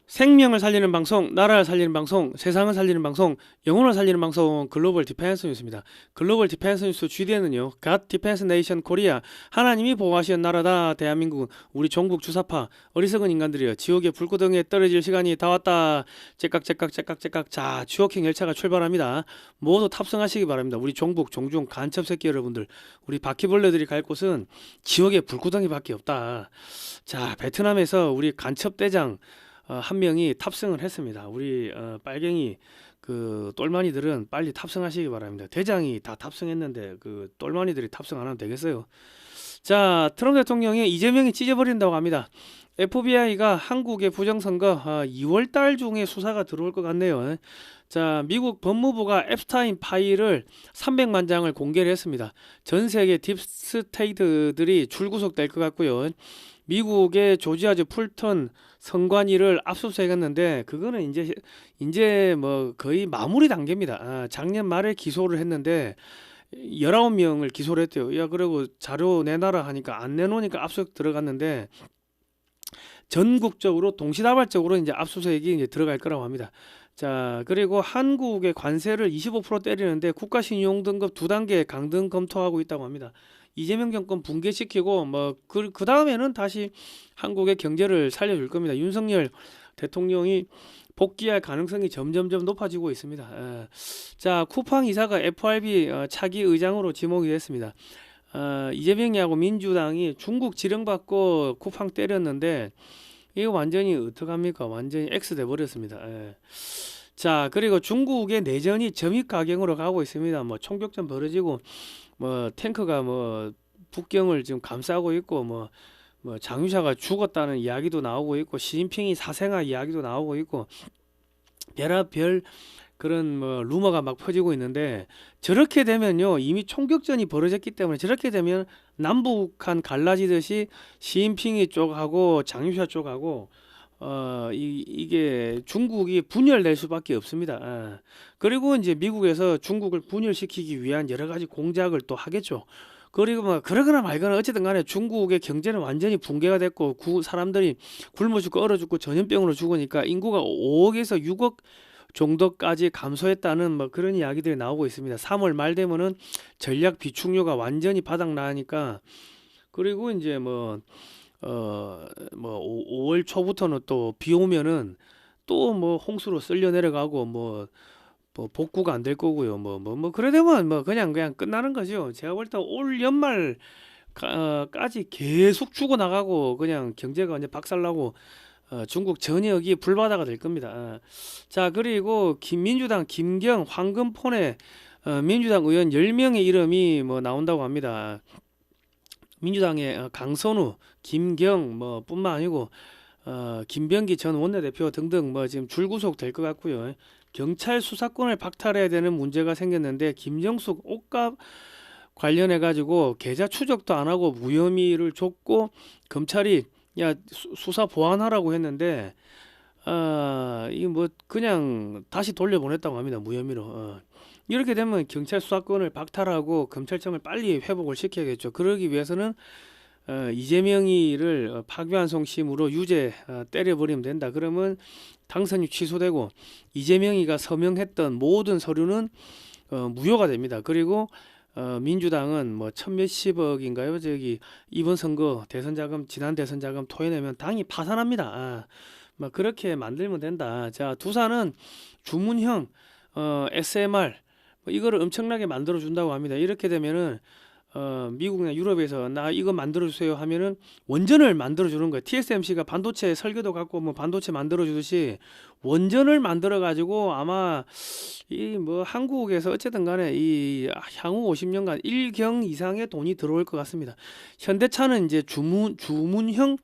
생명을 살리는 방송, 나라를 살리는 방송, 세상을 살리는 방송, 영혼을 살리는 방송 글로벌 디펜스 뉴스입니다. 글로벌 디펜스 뉴스 GDN은요. God Defense Nation Korea, 하나님이 보호하시는 나라다 대한민국은 우리 종북 주사파 어리석은 인간들이여 지옥의 불구덩이에 떨어질 시간이 다 왔다. 째깍째깍. 자, 주옥행 열차가 출발합니다. 모두 탑승하시기 바랍니다. 우리 종북 종중 간첩 새끼 여러분들, 우리 바퀴벌레들이 갈 곳은 지옥의 불구덩이밖에 없다. 자, 베트남에서 우리 간첩 대장 한 명이 탑승을 했습니다. 우리 빨갱이 그 똘마니들은 빨리 탑승하시기 바랍니다. 대장이 다 탑승했는데 그 똘마니들이 탑승 안 하면 되겠어요? 자, 트럼프 대통령이 이재명이 찢어버린다고 합니다. FBI가 한국의 부정선거 2월 달 중에 수사가 들어올 것 같네요. 자, 미국 법무부가 앱스타인 파일을 300만 장을 공개를 했습니다. 전 세계 딥스테이트들이 줄구속될 것 같고요. 미국의 조지아주 풀턴 선관위를 압수수색했는데 그거는 이제 뭐 거의 마무리 단계입니다. 작년 말에 기소를 했는데 19명을 기소를 했대요. 야, 그리고 자료 내놔라 하니까 안 내놓으니까 압수수색 들어갔는데 전국적으로 동시다발적으로 이제 압수수색이 이제 들어갈 거라고 합니다. 자, 그리고 한국의 관세를 25% 때리는데 국가신용 등급 2단계 강등 검토하고 있다고 합니다. 이재명 정권 붕괴시키고 뭐 그 다음에는 다시 한국의 경제를 살려줄 겁니다. 윤석열 대통령이 복귀할 가능성이 점점점 높아지고 있습니다. 자, 쿠팡 이사가 FRB 차기 의장으로 지목이 됐습니다. 이재명이하고 민주당이 중국 지령받고 쿠팡 때렸는데 이거 완전히 어떡합니까? 완전히 X 돼 버렸습니다. 자, 그리고 중국의 내전이 점입가경으로 가고 있습니다. 뭐 총격전 벌어지고 뭐 탱크가 뭐 북경을 지금 감싸고 있고 뭐 장유샤가 죽었다는 이야기도 나오고 있고 시진핑이 사생아 이야기도 나오고 있고 별의별 그런 뭐 루머가 막 퍼지고 있는데 저렇게 되면요 이미 총격전이 벌어졌기 때문에 저렇게 되면 남북한 갈라지듯이 시진핑이 쪽하고 장유샤 쪽하고 이게 중국이 분열될 수밖에 없습니다. 그리고 이제 미국에서 중국을 분열시키기 위한 여러 가지 공작을 또 하겠죠. 그리고 뭐 그러거나 말거나 어쨌든 간에 중국의 경제는 완전히 붕괴가 됐고 사람들이 굶어 죽고 얼어 죽고 전염병으로 죽으니까 인구가 5억에서 6억 정도까지 감소했다는 뭐 그런 이야기들이 나오고 있습니다. 3월 말 되면은 전략 비축료가 완전히 바닥나니까 그리고 이제 뭐 5월 초부터는 또 비 오면은 또 뭐 홍수로 쓸려 내려가고 뭐 복구가 안 될 거고요. 그래 되면 뭐 그냥 끝나는 거죠. 제가 볼 때 올 연말 까지 계속 죽어 나가고 그냥 경제가 완전 박살나고 중국 전역이 불바다가 될 겁니다. 자, 그리고 민주당 김경 황금폰에 민주당 의원 10명의 이름이 뭐 나온다고 합니다. 민주당의 강선우, 김경 뭐 뿐만 아니고 김병기 전 원내대표 등등 뭐 지금 줄구속 될 것 같고요. 경찰 수사권을 박탈해야 되는 문제가 생겼는데 김정숙 옷값 관련해 가지고 계좌 추적도 안 하고 무혐의를 줬고 검찰이 야 수사 보완하라고 했는데 이 뭐 그냥 다시 돌려보냈다고 합니다. 무혐의로. 이렇게 되면 경찰 수사권을 박탈하고 검찰청을 빨리 회복을 시켜야겠죠. 그러기 위해서는 이재명이를 파기환송심으로 유죄 때려버리면 된다. 그러면 당선이 취소되고 이재명이가 서명했던 모든 서류는 무효가 됩니다. 그리고 민주당은 뭐 천몇십억인가요? 저기 이번 선거 대선 자금 지난 대선 자금 토해내면 당이 파산합니다. 뭐 그렇게 만들면 된다. 자, 두산은 주문형 SMR 이거를 엄청나게 만들어 준다고 합니다. 이렇게 되면은 미국이나 유럽에서 나 이거 만들어 주세요 하면은 원전을 만들어 주는 거예요. TSMC가 반도체 설계도 갖고 뭐 반도체 만들어 주듯이 원전을 만들어 가지고 아마 이 뭐 한국에서 어쨌든 간에 이 향후 50년간 1경 이상의 돈이 들어올 것 같습니다. 현대차는 이제 주문형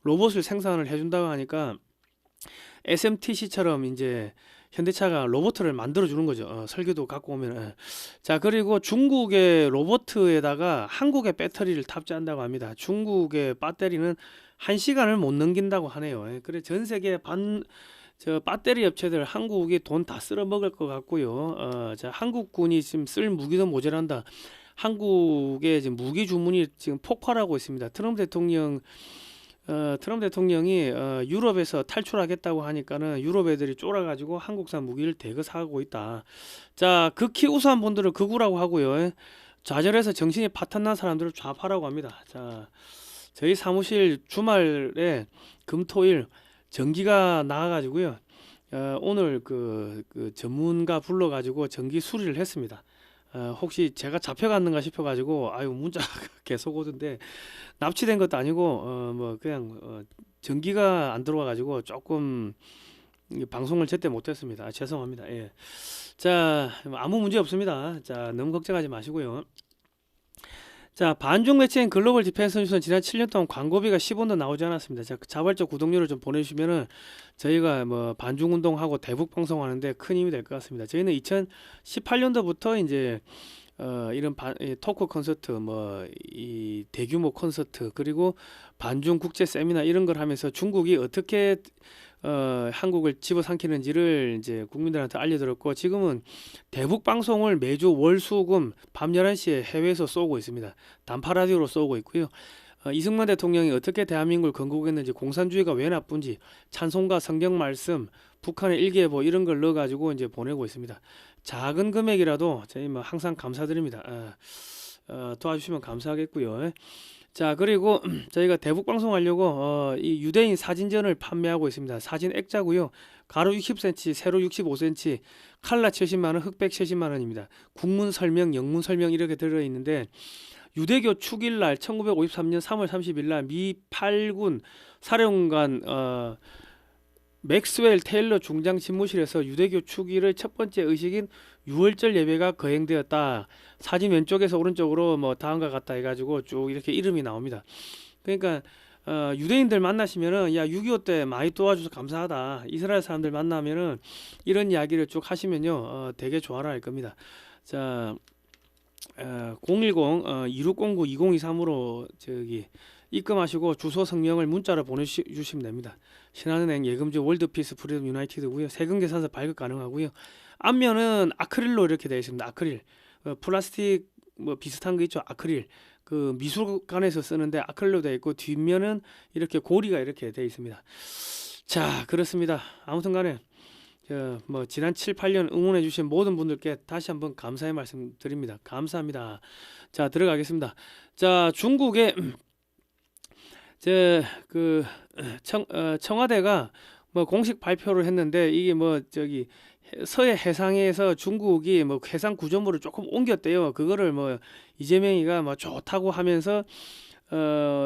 로봇을 생산을 해준다고 하니까 SMTC처럼 이제 현대차가 로봇을 만들어 주는 거죠. 설계도 갖고 오면. 자, 그리고 중국의 로봇에다가 한국의 배터리를 탑재한다고 합니다. 중국의 배터리는 1시간을 못 넘긴다고 하네요. 그래 전 세계 배터리 업체들 한국이 돈 다 쓸어 먹을 것 같고요. 자, 한국군이 지금 쓸 무기도 모자란다. 한국의 지금 무기 주문이 지금 폭발하고 있습니다. 트럼프 대통령 트럼프 대통령이 유럽에서 탈출하겠다고 하니까는 유럽 애들이 쫄아가지고 한국산 무기를 대거 사고 있다. 자, 극히 우수한 분들을 극우라고 하고요. 좌절해서 정신이 파탄난 사람들을 좌파라고 합니다. 자, 저희 사무실 주말에 금토일 전기가 나가가지고요. 오늘 그 전문가 불러가지고 전기 수리를 했습니다. 혹시 제가 잡혀갔는가 싶어가지고 아유 문자가 계속 오던데 납치된 것도 아니고 뭐 그냥 전기가 안 들어와가지고 조금 방송을 제때 못했습니다. 죄송합니다. 예. 자, 아무 문제 없습니다. 자, 너무 걱정하지 마시고요. 자, 반중 매체인 글로벌 디펜스 뉴스는 지난 7년 동안 광고비가 10원도 나오지 않았습니다. 자, 자발적 구독료를 좀 보내주시면은 저희가 뭐 반중 운동하고 대북 방송하는데 큰 힘이 될 것 같습니다. 저희는 2018년도부터 이제 이런 토크 콘서트, 뭐 이 대규모 콘서트, 그리고 반중 국제 세미나 이런 걸 하면서 중국이 어떻게 한국을 집어삼키는지를 이제 국민들한테 알려드렸고, 지금은 대북 방송을 매주 월수금 밤 11시에 해외에서 쏘고 있습니다. 단파 라디오로 쏘고 있고요. 이승만 대통령이 어떻게 대한민국을 건국했는지, 공산주의가 왜 나쁜지, 찬송가, 성경 말씀, 북한의 일기예보 이런 걸 넣어가지고 이제 보내고 있습니다. 작은 금액이라도 저희 뭐 항상 감사드립니다. 도와주시면 감사하겠고요. 자, 그리고 저희가 대북 방송하려고 이 유대인 사진전을 판매하고 있습니다. 사진 액자고요. 가로 60cm, 세로 65cm, 칼라 70만 원, 흑백 70만 원입니다. 국문 설명, 영문 설명 이렇게 들어 있는데, 유대교 축일날 1953년 3월 30일 날 미 8군 사령관 맥스웰 테일러 중장 집무실에서 유대교 축일의 첫 번째 의식인 유월절 예배가 거행되었다. 사진 왼쪽에서 오른쪽으로 뭐 다음과 같다 해가지고 쭉 이렇게 이름이 나옵니다. 그러니까 유대인들 만나시면은 야 6.25 때 많이 도와줘서 감사하다. 이스라엘 사람들 만나면은 이런 이야기를 쭉 하시면요 되게 좋아라 할 겁니다. 자, 010-2609-2023으로 저기 입금하시고 주소 성명을 문자로 보내주시면 됩니다. 신한은행, 예금주, 월드피스, 프리덤 유나이티드고요. 세금 계산서 발급 가능하고요. 앞면은 아크릴로 이렇게 되어 있습니다. 아크릴, 플라스틱 뭐 비슷한 거 있죠. 아크릴, 그 미술관에서 쓰는데 아크릴로 되어 있고, 뒷면은 이렇게 고리가 이렇게 되어 있습니다. 자, 그렇습니다. 아무튼간에 뭐 지난 7, 8년 응원해 주신 모든 분들께 다시 한번 감사의 말씀 드립니다. 감사합니다. 자, 들어가겠습니다. 자, 중국의 청와대가 뭐 공식 발표를 했는데, 이게 뭐 저기 서해 해상에서 중국이 뭐 해상 구조물을 조금 옮겼대요. 그거를 뭐 이재명이가 뭐 좋다고 하면서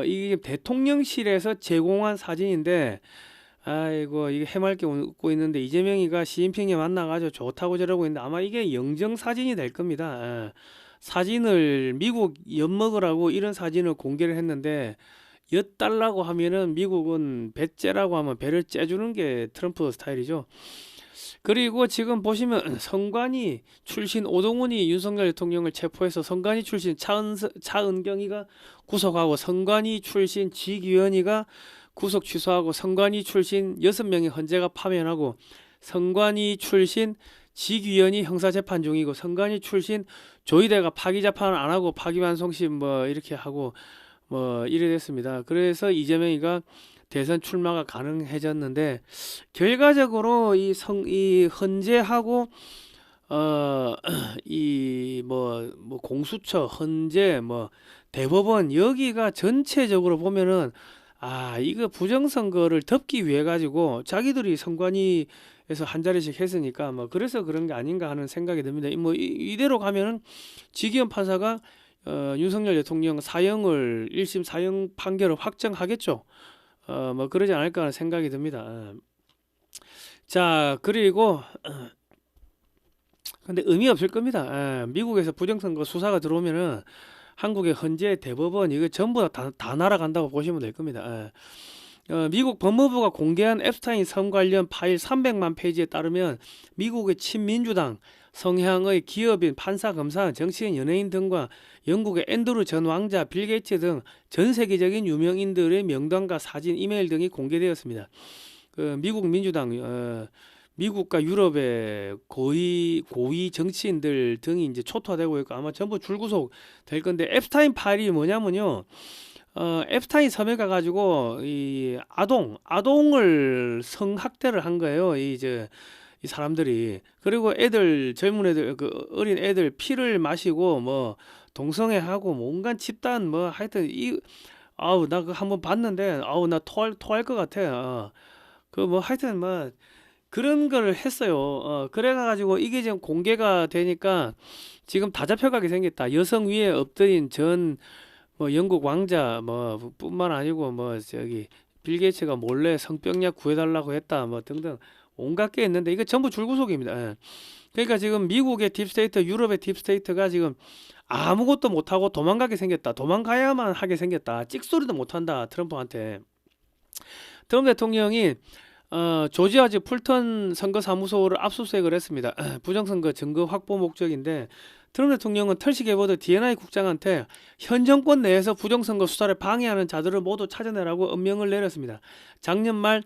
이게 대통령실에서 제공한 사진인데, 아이고 이게 해맑게 웃고 있는데, 이재명이가 시진핑이 만나가지고 좋다고 저러고 있는데 아마 이게 영정 사진이 될 겁니다. 사진을 미국 엿먹으라고 이런 사진을 공개를 했는데, 엿달라고 하면은 미국은 배째라고 하면 배를 째주는 게 트럼프 스타일이죠. 그리고 지금 보시면 선관위 출신 오동훈이 윤석열 대통령을 체포해서 선관위 출신 차은경이가 구속하고, 선관위 출신 지기현이가 구속 취소하고, 선관위 출신 6명의 헌재가 파면하고, 선관위 출신 지기현이 형사재판 중이고, 선관위 출신 조희대가 파기재판 안 하고 파기환송심 뭐 이렇게 하고 뭐 이래 됐습니다. 그래서 이재명이가 대선 출마가 가능해졌는데, 결과적으로 이 헌재하고 이 뭐 공수처, 헌재, 뭐 대법원, 여기가 전체적으로 보면은 이거 부정선거를 덮기 위해 가지고 자기들이 선관위에서 한 자리씩 했으니까 뭐 그래서 그런 게 아닌가 하는 생각이 듭니다. 뭐 이대로 가면은 지기현 판사가 윤석열 대통령 사형을 1심 사형 판결을 확정하겠죠. 뭐 그러지 않을까 하는 생각이 듭니다. 자, 그리고 근데 의미 없을 겁니다. 미국에서 부정선거 수사가 들어오면은 한국의 헌재, 대법원 이거 전부 다 날아간다고 보시면 될 겁니다. 미국 법무부가 공개한 앱스타인 성 관련 파일 300만 페이지에 따르면, 미국의 친민주당 성향의 기업인, 판사, 검사, 정치인, 연예인 등과 영국의 앤드루 전 왕자, 빌 게이츠 등 전 세계적인 유명인들의 명단과 사진, 이메일 등이 공개되었습니다. 미국 민주당, 미국과 유럽의 고위 정치인들 등이 이제 초토화되고 있고 아마 전부 줄구속 될 건데, 앱스타인 파일이 뭐냐면요, 앱스타인 섬에 가가지고 이 아동을 성학대를 한 거예요. 이 사람들이. 그리고 애들, 젊은 애들, 그 어린 애들 피를 마시고 뭐 동성애하고 뭐 온갖 집단 뭐 하여튼 아우 나 그거 한번 봤는데 아우 나 토할 것 같아. 그 뭐 하여튼 뭐 그런 걸 했어요. 그래가지고 이게 지금 공개가 되니까 지금 다 잡혀가게 생겼다. 여성 위에 엎드린 전 뭐 영국 왕자 뭐 뿐만 아니고 뭐 저기 빌 게이츠가 몰래 성병약 구해달라고 했다 뭐 등등 온갖 게 있는데 이거 전부 줄구속입니다. 예. 그러니까 지금 미국의 딥스테이트, 유럽의 딥스테이트가 지금 아무것도 못하고 도망가게 생겼다. 도망가야만 하게 생겼다. 찍소리도 못한다. 트럼프한테. 트럼프 대통령이 조지아주 풀턴 선거사무소를 압수수색을 했습니다. 부정선거 증거 확보 목적인데 트럼프 대통령은 털시 에버드 D&I 국장한테 현 정권 내에서 부정선거 수사를 방해하는 자들을 모두 찾아내라고 엄명을 내렸습니다. 작년 말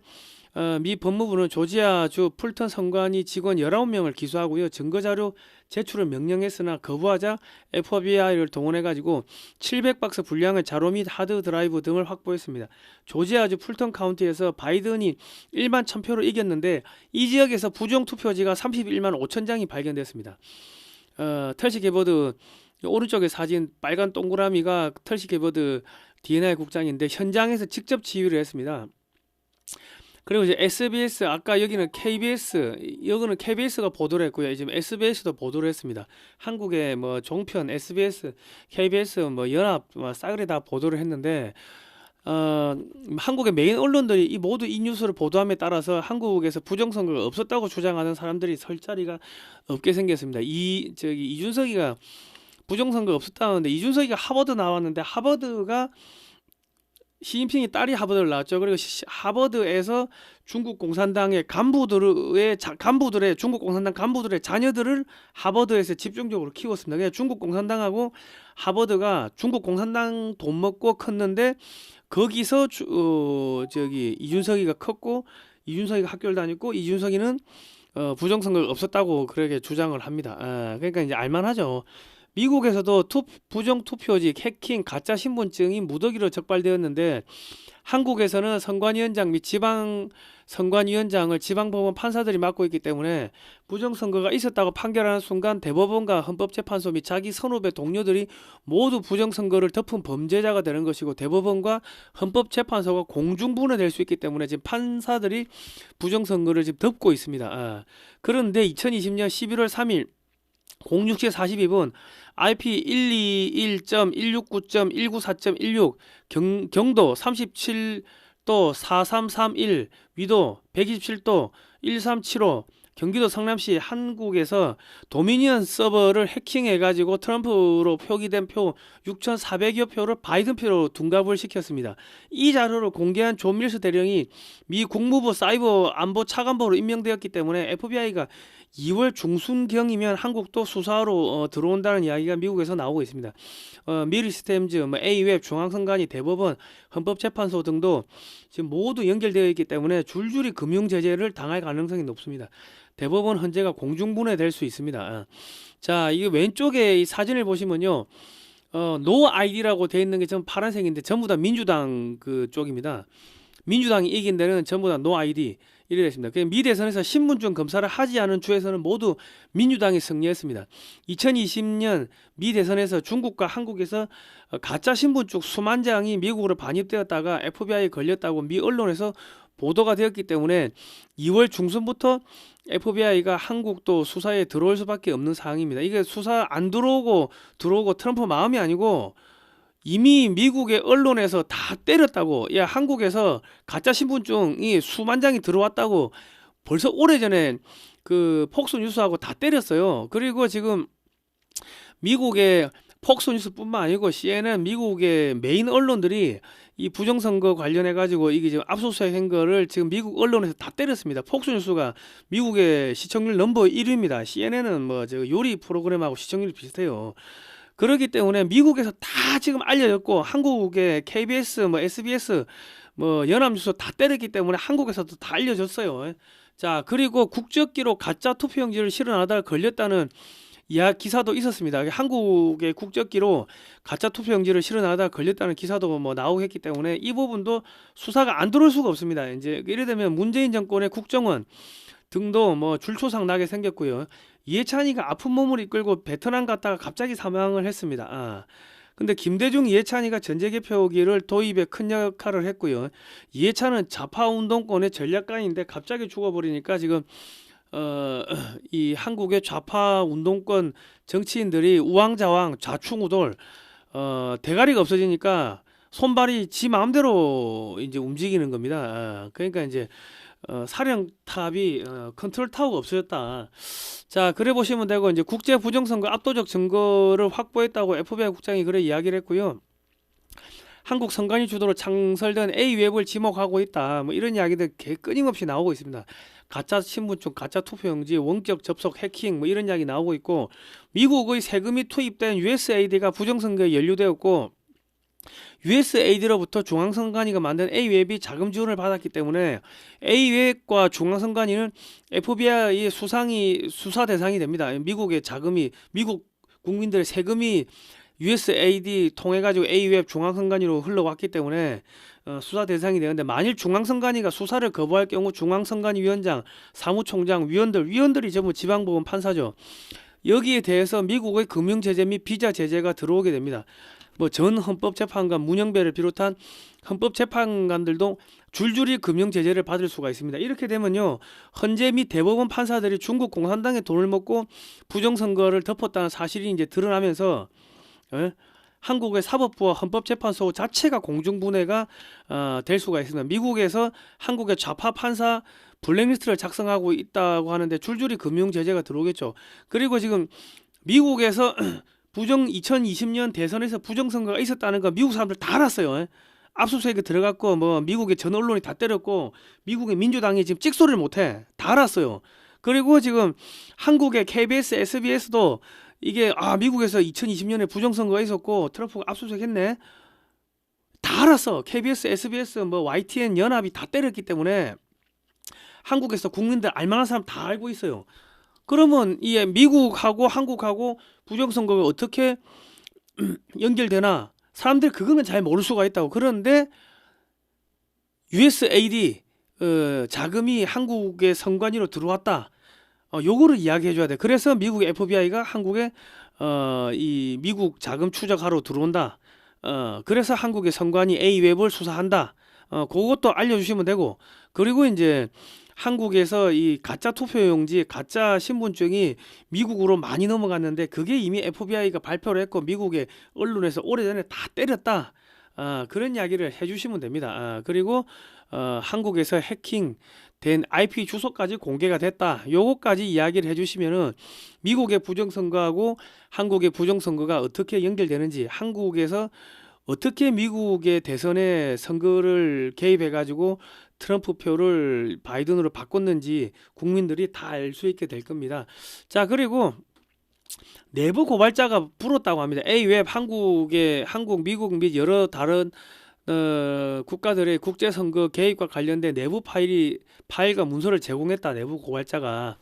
미 법무부는 조지아주 풀턴 선관위 직원 19명을 기소하고요. 증거자료 제출을 명령했으나 거부하자 FBI를 동원해가지고 700박스 분량의 자료 및 하드 드라이브 등을 확보했습니다. 조지아주 풀턴 카운티에서 바이든이 1만 1000표로 이겼는데 이 지역에서 부정투표지가 31만 5천 장이 발견됐습니다. 털시 게버드 오른쪽에 사진 빨간 동그라미가 털시 게버드 D&I 국장인데 현장에서 직접 지휘를 했습니다. 그리고 이제 SBS, 아까 여기는 KBS가 보도를 했고요. 지금 SBS도 보도를 했습니다. 한국의 뭐 종편, SBS, KBS, 뭐 연합, 뭐 싸그리 다 보도를 했는데, 한국의 메인 언론들이 모두 이 뉴스를 보도함에 따라서 한국에서 부정선거가 없었다고 주장하는 사람들이 설 자리가 없게 생겼습니다. 이준석이가 부정선거가 없었다는데, 이준석이가 하버드 나왔는데, 하버드가 시진핑이 딸이 하버드를 나왔죠. 그리고 하버드에서 중국 공산당의 중국 공산당 간부들의 자녀들을 하버드에서 집중적으로 키웠습니다. 그냥 중국 공산당하고 하버드가 중국 공산당 돈 먹고 컸는데 거기서 이준석이가 컸고 이준석이가 학교를 다녔고 이준석이는 부정선거가 없었다고 그렇게 주장을 합니다. 그러니까 이제 알만하죠. 미국에서도 부정투표지, 해킹, 가짜 신분증이 무더기로 적발되었는데 한국에서는 선관위원장 및 지방선관위원장을 지방법원 판사들이 맡고 있기 때문에 부정선거가 있었다고 판결하는 순간 대법원과 헌법재판소 및 자기 선후배 동료들이 모두 부정선거를 덮은 범죄자가 되는 것이고 대법원과 헌법재판소가 공중분해될 수 있기 때문에 지금 판사들이 부정선거를 지금 덮고 있습니다. 그런데 2020년 11월 3일 06시 42분 IP 121.169.194.16 경도 37도 4331 위도 127도 1375 경기도 성남시 한국에서 도미니언 서버를 해킹해가지고 트럼프로 표기된 표 6,400여 표를 바이든 표로 둔갑을 시켰습니다. 이 자료를 공개한 존 밀스 대령이 미 국무부 사이버 안보 차관보로 임명되었기 때문에 FBI가 2월 중순경이면 한국도 수사로 들어온다는 이야기가 미국에서 나오고 있습니다. 미리시스템즈, A웹, 중앙선관위, 대법원, 헌법재판소 등도 지금 모두 연결되어 있기 때문에 줄줄이 금융제재를 당할 가능성이 높습니다. 대법원 헌재가 공중분해될 수 있습니다. 자, 이게 왼쪽에 이 사진을 보시면요, 노 아이디라고 되어 있는 게 전부 파란색인데 전부 다 민주당 그 쪽입니다. 민주당이 이긴 데는 전부 다 노 아이디 이래 됐습니다. 미 대선에서 신분증 검사를 하지 않은 주에서는 모두 민주당이 승리했습니다. 2020년 미 대선에서 중국과 한국에서 가짜 신분증 수만 장이 미국으로 반입되었다가 FBI에 걸렸다고 미 언론에서 보도가 되었기 때문에 2월 중순부터 FBI가 한국도 수사에 들어올 수밖에 없는 상황입니다. 이게 수사 안 들어오고 트럼프 마음이 아니고 이미 미국의 언론에서 다 때렸다고, 야 한국에서 가짜 신분증이 수만 장이 들어왔다고 벌써 오래전에 그 폭스뉴스하고 다 때렸어요. 그리고 지금 미국의 폭스뉴스뿐만 아니고 CNN, 미국의 메인 언론들이 이 부정선거 관련해 가지고 이게 지금 압수수색 한 거를 지금 미국 언론에서 다 때렸습니다. 폭스뉴스가 미국의 시청률 넘버 1위입니다. CNN은 뭐 저 요리 프로그램하고 시청률이 비슷해요. 그렇기 때문에 미국에서 다 지금 알려졌고 한국의 KBS, SBS, 연합뉴스 다 때렸기 때문에 한국에서도 다 알려졌어요. 자, 그리고 국적기로 가짜 투표용지를 실어나다 걸렸다는 기사도 있었습니다. 한국의 국적기로 가짜 투표용지를 실어나가다 걸렸다는 기사도 뭐 나오고 했기 때문에 이 부분도 수사가 안 들어올 수가 없습니다. 이제 예를 들면 문재인 정권의 국정원 등도 뭐 줄초상 나게 생겼고요. 이해찬이가 아픈 몸을 이끌고 베트남 갔다가 갑자기 사망을 했습니다. 근데 김대중 이해찬이가 전재개표기를 도입에 큰 역할을 했고요. 이해찬은 좌파 운동권의 전략가인데 갑자기 죽어버리니까 지금 이 한국의 좌파 운동권 정치인들이 우왕좌왕 좌충우돌 대가리가 없어지니까 손발이 지 마음대로 이제 움직이는 겁니다. 그러니까 이제 사령탑이 컨트롤 타워가 없어졌다. 자, 그래 보시면 되고 이제 국제 부정선거 압도적 증거를 확보했다고 FBI 국장이 그래 이야기를 했고요. 한국 선관위 주도로 창설된 A웹을 지목하고 있다. 뭐 이런 이야기들 끊임없이 나오고 있습니다. 가짜 신분증, 가짜 투표용지, 원격 접속 해킹 뭐 이런 이야기 나오고 있고 미국의 세금이 투입된 USAID가 부정선거에 연루되었고 USAID로부터 중앙선관위가 만든 A웹이 자금 지원을 받았기 때문에 A웹과 중앙선관위는 FBI의 수사 대상이 됩니다. 미국의 자금이 미국 국민들의 세금이 USAID 통해 가지고 A웹 중앙선관위로 흘러왔기 때문에 수사 대상이 되는데 만일 중앙선관위가 수사를 거부할 경우 중앙선관위 위원장, 사무총장, 위원들이 전부 지방법원 판사죠. 여기에 대해서 미국의 금융제재 및 비자 제재가 들어오게 됩니다. 뭐 전 헌법재판관 문영배를 비롯한 헌법재판관들도 줄줄이 금융제재를 받을 수가 있습니다. 이렇게 되면요, 헌재 및 대법원 판사들이 중국 공산당의 돈을 먹고 부정선거를 덮었다는 사실이 이제 드러나면서 한국의 사법부와 헌법재판소 자체가 공중분해가 될 수가 있습니다. 미국에서 한국의 좌파 판사 블랙리스트를 작성하고 있다고 하는데 줄줄이 금융제재가 들어오겠죠. 그리고 지금 미국에서 2020년 대선에서 부정선거가 있었다는 거 미국 사람들 다 알았어요. 압수수색에 들어갔고 뭐 미국의 전 언론이 다 때렸고 미국의 민주당이 지금 찍소리를 못해. 다 알았어요. 그리고 지금 한국의 KBS, SBS도 이게 미국에서 2020년에 부정선거가 있었고 트럼프가 압수수색했네. 다 알았어. KBS, SBS, 뭐 YTN 연합이 다 때렸기 때문에 한국에서 국민들 알만한 사람 다 알고 있어요. 그러면 이 미국하고 한국하고 부정선거가 어떻게 연결되나? 사람들이 그거는 잘 모를 수가 있다고. 그런데 USAID 자금이 한국의 선관위로 들어왔다. 요거를 이야기해 줘야 돼. 그래서 미국 FBI가 한국에 이 미국 자금 추적하러 들어온다. 그래서 한국의 선관위 A웹을 수사한다. 그것도 알려주시면 되고, 그리고 이제 한국에서 이 가짜 투표용지, 가짜 신분증이 미국으로 많이 넘어갔는데 그게 이미 FBI가 발표를 했고 미국의 언론에서 오래전에 다 때렸다. 그런 이야기를 해주시면 됩니다. 그리고 한국에서 해킹된 IP 주소까지 공개가 됐다. 요거까지 이야기를 해주시면은 미국의 부정선거하고 한국의 부정선거가 어떻게 연결되는지, 한국에서 어떻게 미국의 대선에 선거를 개입해가지고 트럼프 표를 바이든으로 바꿨는지 국민들이 다 알 수 있게 될 겁니다. 자, 그리고 내부 고발자가 불었다고 합니다. A웹 한국, 미국 및 여러 다른 국가들의 국제선거 개입과 관련된 내부 파일과 문서를 제공했다. 내부 고발자가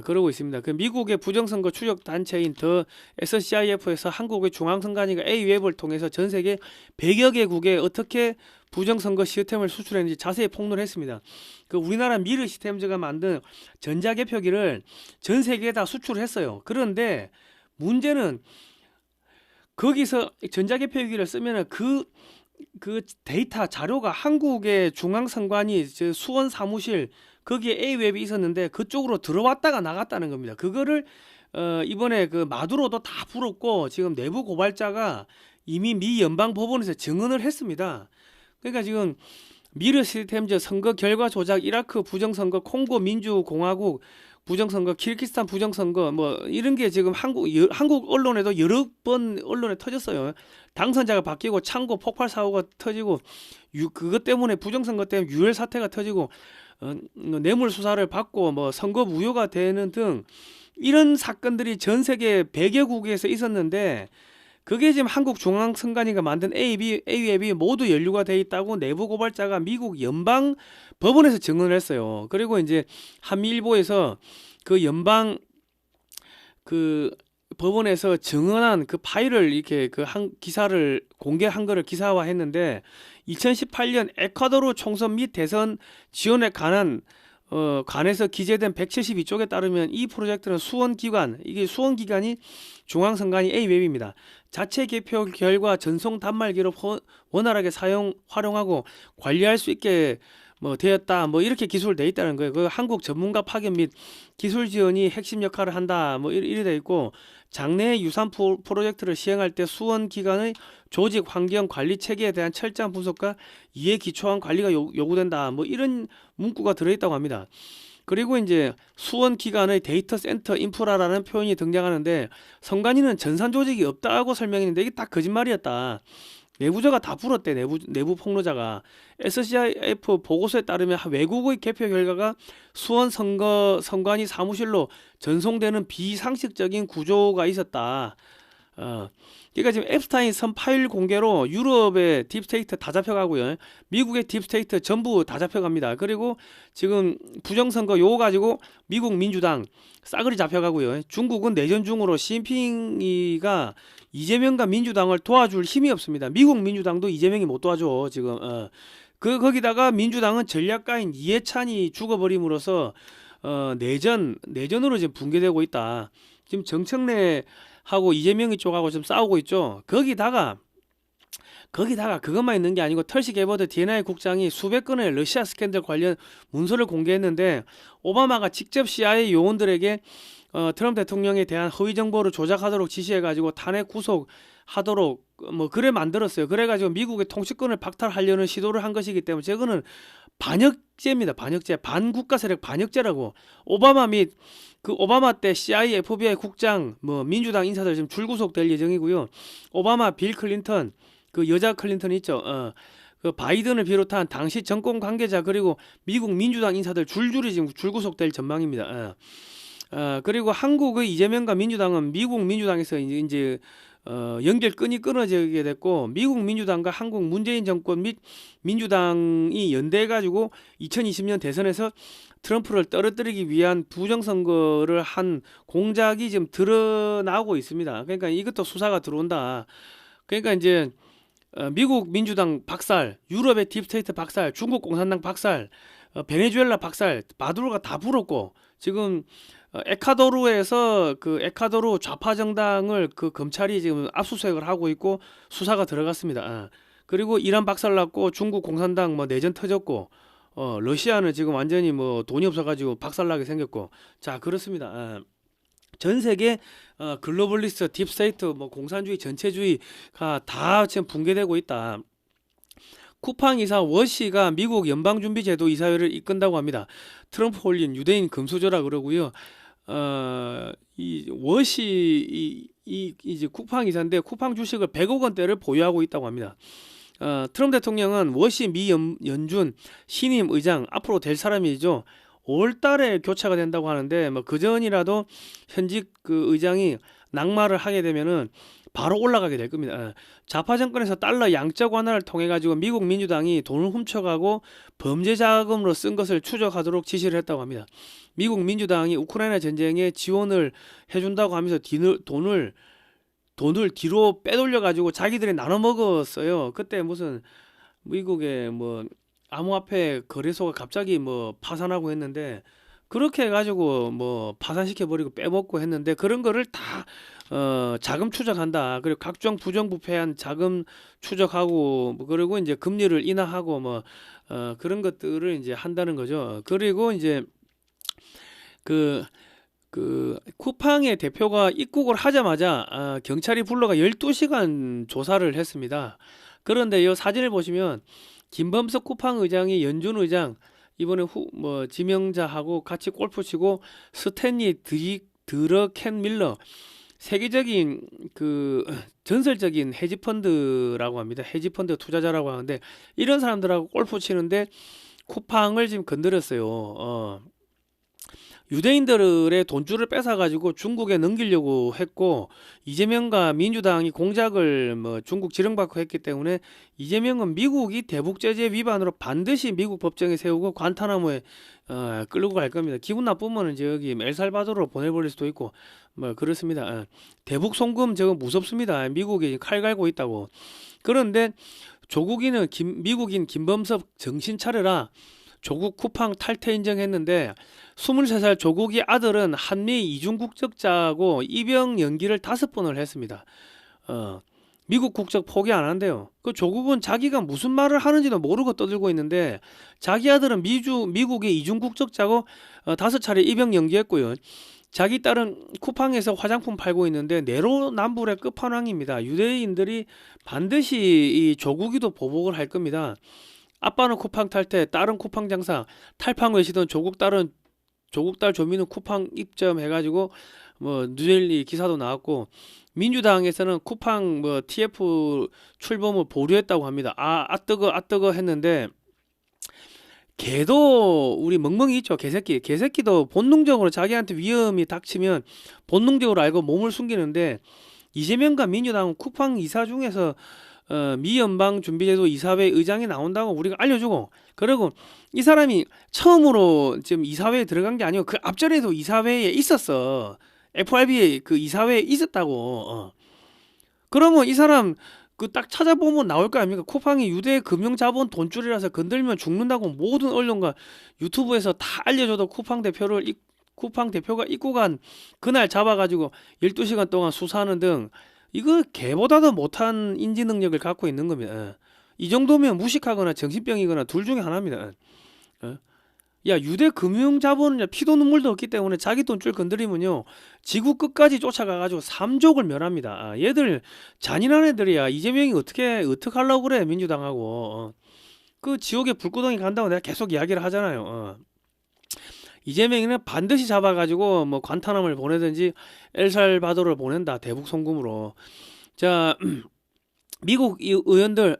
그러고 있습니다. 그 미국의 부정선거 추적 단체인 더 SCIF에서 한국의 중앙선관위가 A웹을 통해서 전 세계 100여 개국에 어떻게 부정선거 시스템을 수출했는지 자세히 폭로했습니다. 그 우리나라 미르 시스템즈가 만든 전자개표기를 전 세계에 다 수출했어요. 그런데 문제는 거기서 전자개표기를 쓰면은 그 데이터 자료가 한국의 중앙선관위 수원 사무실 거기에 A웹이 있었는데 그쪽으로 들어왔다가 나갔다는 겁니다. 그거를 이번에 그 마두로도 다 풀었고 지금 내부 고발자가 이미 미 연방법원에서 증언을 했습니다. 그러니까 지금 미르 시스템즈 선거 결과 조작, 이라크 부정선거, 콩고 민주공화국 부정선거, 키르기스탄 부정선거 뭐 이런 게 지금 한국 언론에도 여러 번 언론에 터졌어요. 당선자가 바뀌고 창고 폭발 사고가 터지고 그것 때문에 부정선거 때문에 유혈 사태가 터지고 뇌물 수사를 받고 뭐 선거 무효가 되는 등 이런 사건들이 전 세계 100여 국에서 있었는데 그게 지금 한국 중앙선관위가 만든 A웹이 모두 연루가 돼 있다고 내부 고발자가 미국 연방 법원에서 증언을 했어요. 그리고 이제 한미일보에서 그 연방 그 법원에서 증언한 그 파일을 이렇게 그 한 기사를 공개한 거를 기사화했는데 2018년 에콰도르 총선 및 대선 지원에 관해서 기재된 172쪽에 따르면 이 프로젝트는 이게 수원 기관이 중앙선관위 A웹입니다. 자체 개표 결과 전송 단말기로 원활하게 활용하고 관리할 수 있게 되었다. 이렇게 기술돼 있다는 거예요. 그 한국 전문가 파견 및 기술 지원이 핵심 역할을 한다. 이래 돼 있고 장래 유산 프로젝트를 시행할 때 수원 기관의 조직 환경 관리 체계에 대한 철저한 분석과 이에 기초한 관리가 요구된다. 이런 문구가 들어있다고 합니다. 그리고 이제 수원 기관의 데이터 센터 인프라라는 표현이 등장하는데 선관위는 전산 조직이 없다고 설명했는데 이게 딱 거짓말이었다. 내부자가 다 불었대. 내부 폭로자가. SCIF 보고서에 따르면 외국의 개표 결과가 수원 선관위 사무실로 전송되는 비상식적인 구조가 있었다. 그러니까 지금 앱스타인 선 파일 공개로 유럽의 딥스테이트 다 잡혀가고요. 미국의 딥스테이트 전부 다 잡혀갑니다. 그리고 지금 부정선거 요거 가지고 미국 민주당 싸그리 잡혀가고요. 중국은 내전 중으로 시진핑이가 이재명과 민주당을 도와줄 힘이 없습니다. 미국 민주당도 이재명이 못 도와줘 지금. 거기다가 민주당은 전략가인 이해찬이 죽어버림으로써 내전으로 지금 붕괴되고 있다. 지금 정청래하고 이재명이 쪽하고 좀 싸우고 있죠. 거기다가 그것만 있는 게 아니고 털시 게버드 D&I 국장이 수백 건의 러시아 스캔들 관련 문서를 공개했는데 오바마가 직접 CIA 요원들에게 트럼프 대통령에 대한 허위 정보를 조작하도록 지시해가지고 탄핵 구속하도록 그래 만들었어요. 그래가지고 미국의 통치권을 박탈하려는 시도를 한 것이기 때문에 저거는 반역죄입니다. 반역죄, 반국가 세력 반역죄라고. 오바마 및 그 오바마 때 CIA, FBI 국장, 민주당 인사들 지금 줄구속될 예정이고요. 오바마, 빌 클린턴, 그 여자 클린턴 있죠. 그 바이든을 비롯한 당시 정권 관계자 그리고 미국 민주당 인사들 줄줄이 지금 줄구속될 전망입니다. 그리고 한국의 이재명과 민주당은 미국 민주당에서 이제 연결끈이 끊어지게 됐고 미국 민주당과 한국 문재인 정권 및 민주당이 연대해가지고 2020년 대선에서 트럼프를 떨어뜨리기 위한 부정선거를 한 공작이 지금 드러나고 있습니다. 그러니까 이것도 수사가 들어온다. 그러니까 이제 미국 민주당 박살, 유럽의 딥스테이트 박살, 중국 공산당 박살, 베네수엘라 박살, 마두로가 다 불었고 지금 에콰도르에서 그 에콰도르 좌파 정당을 그 검찰이 지금 압수수색을 하고 있고 수사가 들어갔습니다. 그리고 이란 박살났고 중국 공산당 내전 터졌고 러시아는 지금 완전히 돈이 없어가지고 박살나게 생겼고 자 그렇습니다. 전 세계 글로벌리스트, 딥스테이트, 공산주의, 전체주의가 다 지금 붕괴되고 있다. 쿠팡 이사 워시가 미국 연방준비제도 이사회를 이끈다고 합니다. 트럼프 올린 유대인 금수저라 그러고요. 이 워시 이제 쿠팡 이사인데 쿠팡 주식을 100억 원대를 보유하고 있다고 합니다. 트럼프 대통령은 워시 미 연준 신임 의장 앞으로 될 사람이죠. 5월달에 교체가 된다고 하는데 그 전이라도 현직 그 의장이 낙마를 하게 되면은 바로 올라가게 될 겁니다. 좌파 정권에서 달러 양적 완화를 통해 가지고 미국 민주당이 돈을 훔쳐가고 범죄 자금으로 쓴 것을 추적하도록 지시를 했다고 합니다. 미국 민주당이 우크라이나 전쟁에 지원을 해준다고 하면서 돈을 뒤로 빼돌려 가지고 자기들이 나눠 먹었어요. 그때 무슨 미국의 암호화폐 거래소가 갑자기 파산하고 했는데 그렇게 해가지고 파산시켜 버리고 빼먹고 했는데 그런 거를 다 자금 추적한다. 그리고 각종 부정부패한 자금 추적하고 그리고 이제 금리를 인하하고 그런 것들을 이제 한다는 거죠. 그리고 이제 그 쿠팡의 대표가 입국을 하자마자 경찰이 불러가 12시간 조사를 했습니다. 그런데 이 사진을 보시면 김범석 쿠팡 의장이 연준 의장 이번에 지명자하고 같이 골프 치고 스탠리 드러켄 밀러 세계적인 그 전설적인 헤지펀드라고 합니다. 헤지펀드 투자자라고 하는데 이런 사람들하고 골프 치는데 쿠팡을 지금 건드렸어요. 유대인들의 돈줄을 뺏어가지고 중국에 넘기려고 했고, 이재명과 민주당이 공작을 뭐 중국 지령받고 했기 때문에 이재명은 미국이 대북 제재 위반으로 반드시 미국 법정에 세우고 관타나모에 끌고 갈 겁니다. 기분 나쁘면은 저기 엘살바도르로 보내버릴 수도 있고 뭐 그렇습니다. 대북 송금 저거 무섭습니다. 미국이 칼 갈고 있다고. 그런데 미국인 김범석 정신 차려라. 조국 쿠팡 탈퇴 인정했는데 23살 조국이 아들은 한미 이중 국적자고 입영 연기를 5번을 했습니다. 미국 국적 포기 안 한대요. 그 조국은 자기가 무슨 말을 하는지도 모르고 떠들고 있는데 자기 아들은 미국의 이중 국적자고 5차례 입영 연기했고요. 자기 딸은 쿠팡에서 화장품 팔고 있는데 내로남불의 끝판왕입니다. 유대인들이 반드시 이 조국이도 보복을 할 겁니다. 아빠는 쿠팡 탈퇴, 딸은 쿠팡 장사, 탈팡 외치던 조국 딸 조민우 쿠팡 입점해가지고 뭐 뉴델리 기사도 나왔고, 민주당에서는 쿠팡 뭐 TF 출범을 보류했다고 합니다. 뜨거 했는데, 개도 우리 멍멍이 있죠. 개새끼도 본능적으로 자기한테 위험이 닥치면 본능적으로 알고 몸을 숨기는데, 이재명과 민주당은 쿠팡 이사 중에서 미 연방준비제도 이사회 의장이 나온다고 우리가 알려주고, 그리고 이 사람이 처음으로 지금 이사회에 들어간 게 아니고 그 앞전에도 이사회에 있었어. FRB에 그 이사회에 있었다고. 그러면 이 사람 그 딱 찾아보면 나올 거 아닙니까? 쿠팡이 유대 금융자본 돈줄이라서 건들면 죽는다고 모든 언론과 유튜브에서 다 알려줘도 쿠팡 대표가 입고 간 그날 잡아가지고 12시간 동안 수사하는 등, 이거 개보다도 못한 인지 능력을 갖고 있는 겁니다. 이 정도면 무식하거나 정신병이거나 둘 중에 하나입니다. 야, 유대 금융자본은 피도 눈물도 없기 때문에 자기 돈줄 건드리면요 지구 끝까지 쫓아가가지고 삼족을 멸합니다. 얘들 잔인한 애들이야. 이재명이 어떻게 하려고 그래, 민주당하고. 그 지옥에 불구덩이 간다고 내가 계속 이야기를 하잖아요. 이재명이는 반드시 잡아가지고 뭐 관타나모를 보내든지 엘살바도르를 보낸다, 대북 송금으로. 자, 미국 의원들,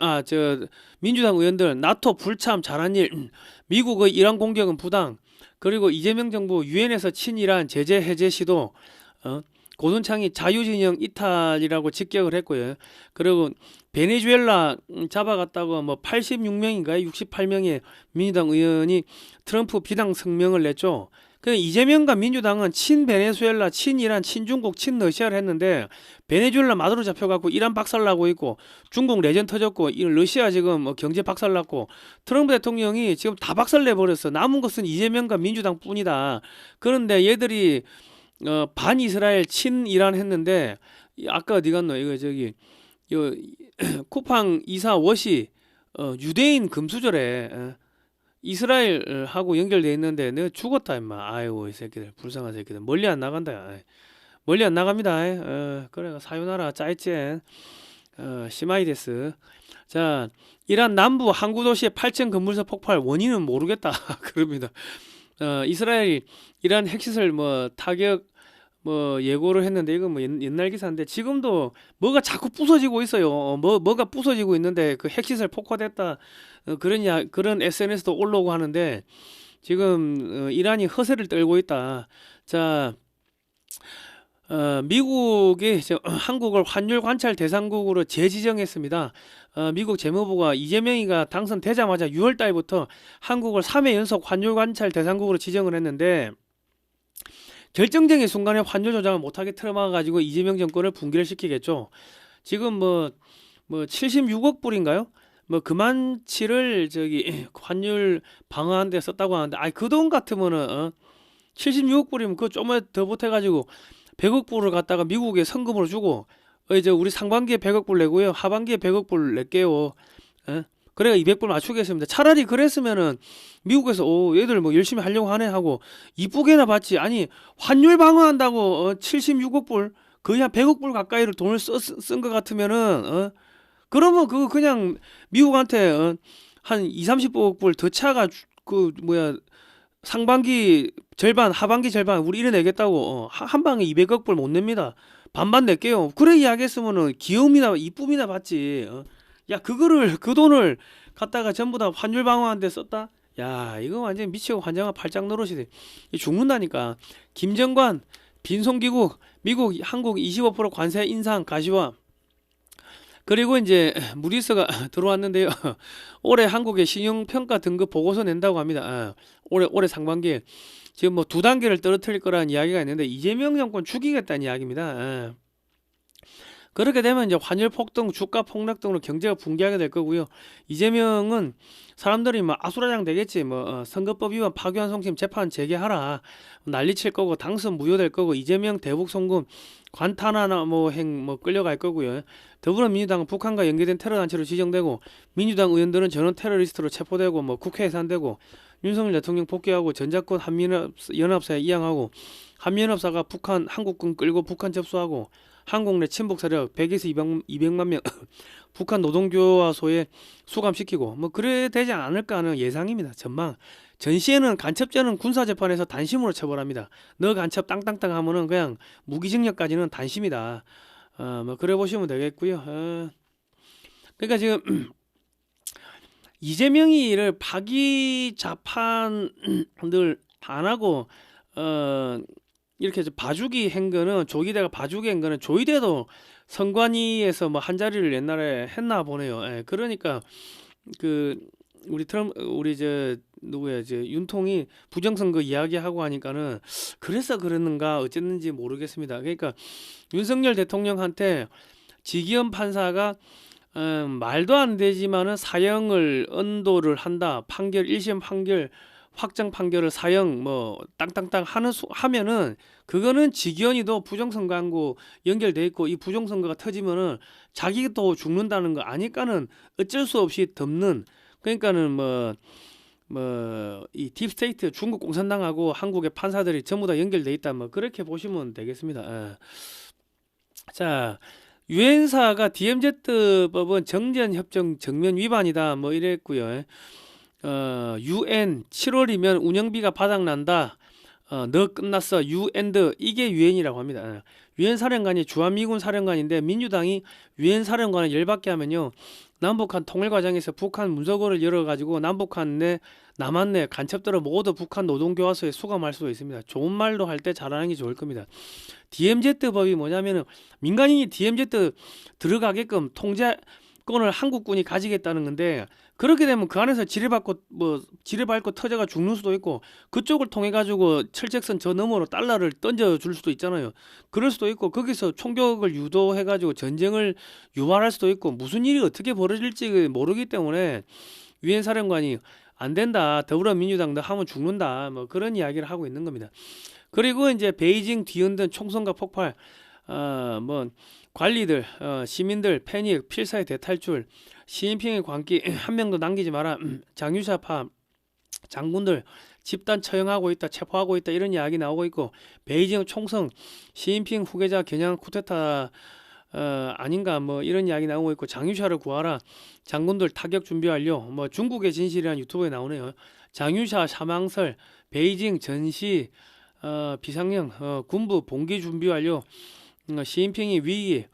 민주당 의원들, 나토 불참 잘한 일, 미국의 이란 공격은 부당, 그리고 이재명 정부 유엔에서 친이란 제재 해제 시도, 고순창이 자유진영 이탈이라고 직격을 했고요. 그리고 베네수엘라 잡아갔다고 뭐 86명인가요? 68명의 민주당 의원이 트럼프 비당 성명을 냈죠. 그 이재명과 민주당은 친베네수엘라, 친이란, 친중국, 친러시아를 했는데, 베네수엘라 마두로 잡혀갖고 이란 박살나고 있고, 중국 내전 터졌고, 이 러시아 지금 뭐 경제 박살났고, 트럼프 대통령이 지금 다 박살내버렸어. 남은 것은 이재명과 민주당 뿐이다. 그런데 얘들이 반이스라엘 친이란 했는데, 아까 어디 갔노? 이거 저기 쿠팡 이사 워시 유대인 금수저래. 이스라엘하고 연결돼 있는데 내가 죽었다 임마. 아이고 이 새끼들, 불쌍한 새끼들. 멀리 안 나간다. 멀리 안 나갑니다. 그래, 사요나라 짜이첸. 시마이데스. 자, 이란 남부 항구 도시의 8층 건물서 폭발 원인은 모르겠다. 그럽니다. 이스라엘이 이란 핵시설 뭐 타격 뭐 예고를 했는데, 이거 뭐 옛날 기사인데 지금도 뭐가 자꾸 부서지고 있어요. 뭐가 부서지고 있는데 그 핵시설 폭파됐다, 그런 SNS도 올라오고 하는데, 지금 이란이 허세를 떨고 있다. 자, 미국이 한국을 환율 관찰 대상국으로 재지정했습니다. 미국 재무부가 이재명이가 당선되자마자 6월 달부터 한국을 3회 연속 환율 관찰 대상국으로 지정을 했는데, 결정적인 순간에 환율 조작을 못하게 틀어막아가지고 이재명 정권을 붕괴를 시키겠죠. 지금 뭐 76억 불인가요? 뭐 그만치를 저기 환율 방어하는 데 썼다고 하는데, 그 돈 같으면은 76억 불이면 그거 좀 더 보태가지고 100억 불을 갖다가 미국에 성금으로 주고, 이제 우리 상반기에 100억 불 내고요, 하반기에 100억 불 낼게요. 그래가 200불 맞추겠습니다. 차라리 그랬으면은 미국에서 얘들 뭐 열심히 하려고 하네 하고 이쁘게나 받지. 아니, 환율 방어한다고 76억 불, 거의 한 100억 불 가까이를 돈을 쓴 것 같으면은 그러면 그거 그냥 미국한테 한 2, 30억 불 더 차가 상반기 절반, 하반기 절반 우리 이래 내겠다고 한 방에 200억 불 못 냅니다. 반반 낼게요. 그래 이야기했으면은 귀여움이나 이쁨이나 받지. 야, 그 돈을 갖다가 전부 다 환율 방어하는 데 썼다? 야, 이거 완전 미치고 환장한 팔짱 노릇이지. 이 죽는다니까. 김정관, 빈손기국, 미국, 한국 25% 관세 인상 가시화. 그리고 이제 무디스가 들어왔는데요. 올해 한국의 신용평가 등급 보고서 낸다고 합니다. 올해 상반기에 지금 뭐 두 단계를 떨어뜨릴 거라는 이야기가 있는데 이재명 정권 죽이겠다는 이야기입니다. 그렇게 되면 이제 환율 폭등, 주가 폭락 등으로 경제가 붕괴하게 될 거고요. 이재명은 사람들이 막 아수라장 되겠지. 선거법 위반 파기환 송침 재판 재개하라 난리칠 거고 당선 무효될 거고 이재명 대북 송금 관타나모행 끌려갈 거고요. 더불어민주당은 북한과 연계된 테러 단체로 지정되고 민주당 의원들은 전원 테러리스트로 체포되고 국회 해산되고 윤석열 대통령 복귀하고 전작권 한미연합사에 이양하고 한미연합사가 북한 한국군 끌고 북한 접수하고 한국 내 친북 세력 100에서 200만 명 북한 노동교화소에 수감시키고 그래 되지 않을까 하는 예상입니다. 전망. 전시에는 간첩죄는 군사재판에서 단심으로 처벌합니다. 너 간첩 땅땅땅 하면은 그냥 무기징역까지는 단심이다. 그래 보시면 되겠고요. 그러니까 지금 이재명이 이를 파기자판들 안 하고 이렇게 봐주기 한 거는 조기대가 봐주기 한 거는 조이대도 선관위에서 한 자리를 옛날에 했나 보네요. 그러니까 우리 누구야 윤통이 부정선거 이야기하고 하니까는 그래서 그랬는가 어쨌는지 모르겠습니다. 그러니까 윤석열 대통령한테 지기현 판사가 말도 안 되지만은 사형을 언도를 한다. 판결 1심 판결 확정 판결을 사형 땅땅땅 하면은 그거는 지기현이도 부정선거하고 연결돼 있고 이 부정선거가 터지면은 자기도 죽는다는 거 아니까는 어쩔 수 없이 덮는 그러니까는 이 딥스테이트 중국 공산당하고 한국의 판사들이 전부 다 연결돼 있다 그렇게 보시면 되겠습니다. 자. 유엔사가 DMZ법은 정전협정 정면 위반이다 이랬고요. UN 7월이면 운영비가 바닥난다. 너 끝났어. 유엔드 이게 유엔이라고 합니다. 유엔 사령관이 주한미군 사령관인데 민주당이 유엔 사령관을 열받게 하면요. 남북한 통일 과정에서 북한 문서고를 열어가지고 남북한 내 남한 내 간첩들을 모두 북한 노동교화소에 수감할 수도 있습니다. 좋은 말도 할 때 잘하는 게 좋을 겁니다. DMZ법이 뭐냐면은 민간인이 DMZ 들어가게끔 통제권을 한국군이 가지겠다는 건데 그렇게 되면 그 안에서 지뢰밟고 터져가 죽는 수도 있고 그쪽을 통해 가지고 철책선 저 너머로 달러를 던져줄 수도 있잖아요. 그럴 수도 있고 거기서 총격을 유도해 가지고 전쟁을 유발할 수도 있고 무슨 일이 어떻게 벌어질지 모르기 때문에 유엔 사령관이 안 된다. 더불어민주당 너 하면 죽는다. 그런 이야기를 하고 있는 겁니다. 그리고 이제 베이징 뒤흔든 총선과 폭발, 관리들, 시민들 패닉, 필사의 대탈출, 시진핑의 광기 한 명도 남기지 마라. 장유샤파 장군들 집단 처형하고 있다, 체포하고 있다 이런 이야기 나오고 있고 베이징 총성, 시진핑 후계자 겨냥 쿠데타 아닌가 이런 이야기 나오고 있고 장유샤를 구하라. 장군들 타격 준비 완료. 중국의 진실이라는 유튜브에 나오네요. 장유샤 사망설, 베이징 전시 비상령, 군부 봉기 준비 완료. 시진핑이 위기.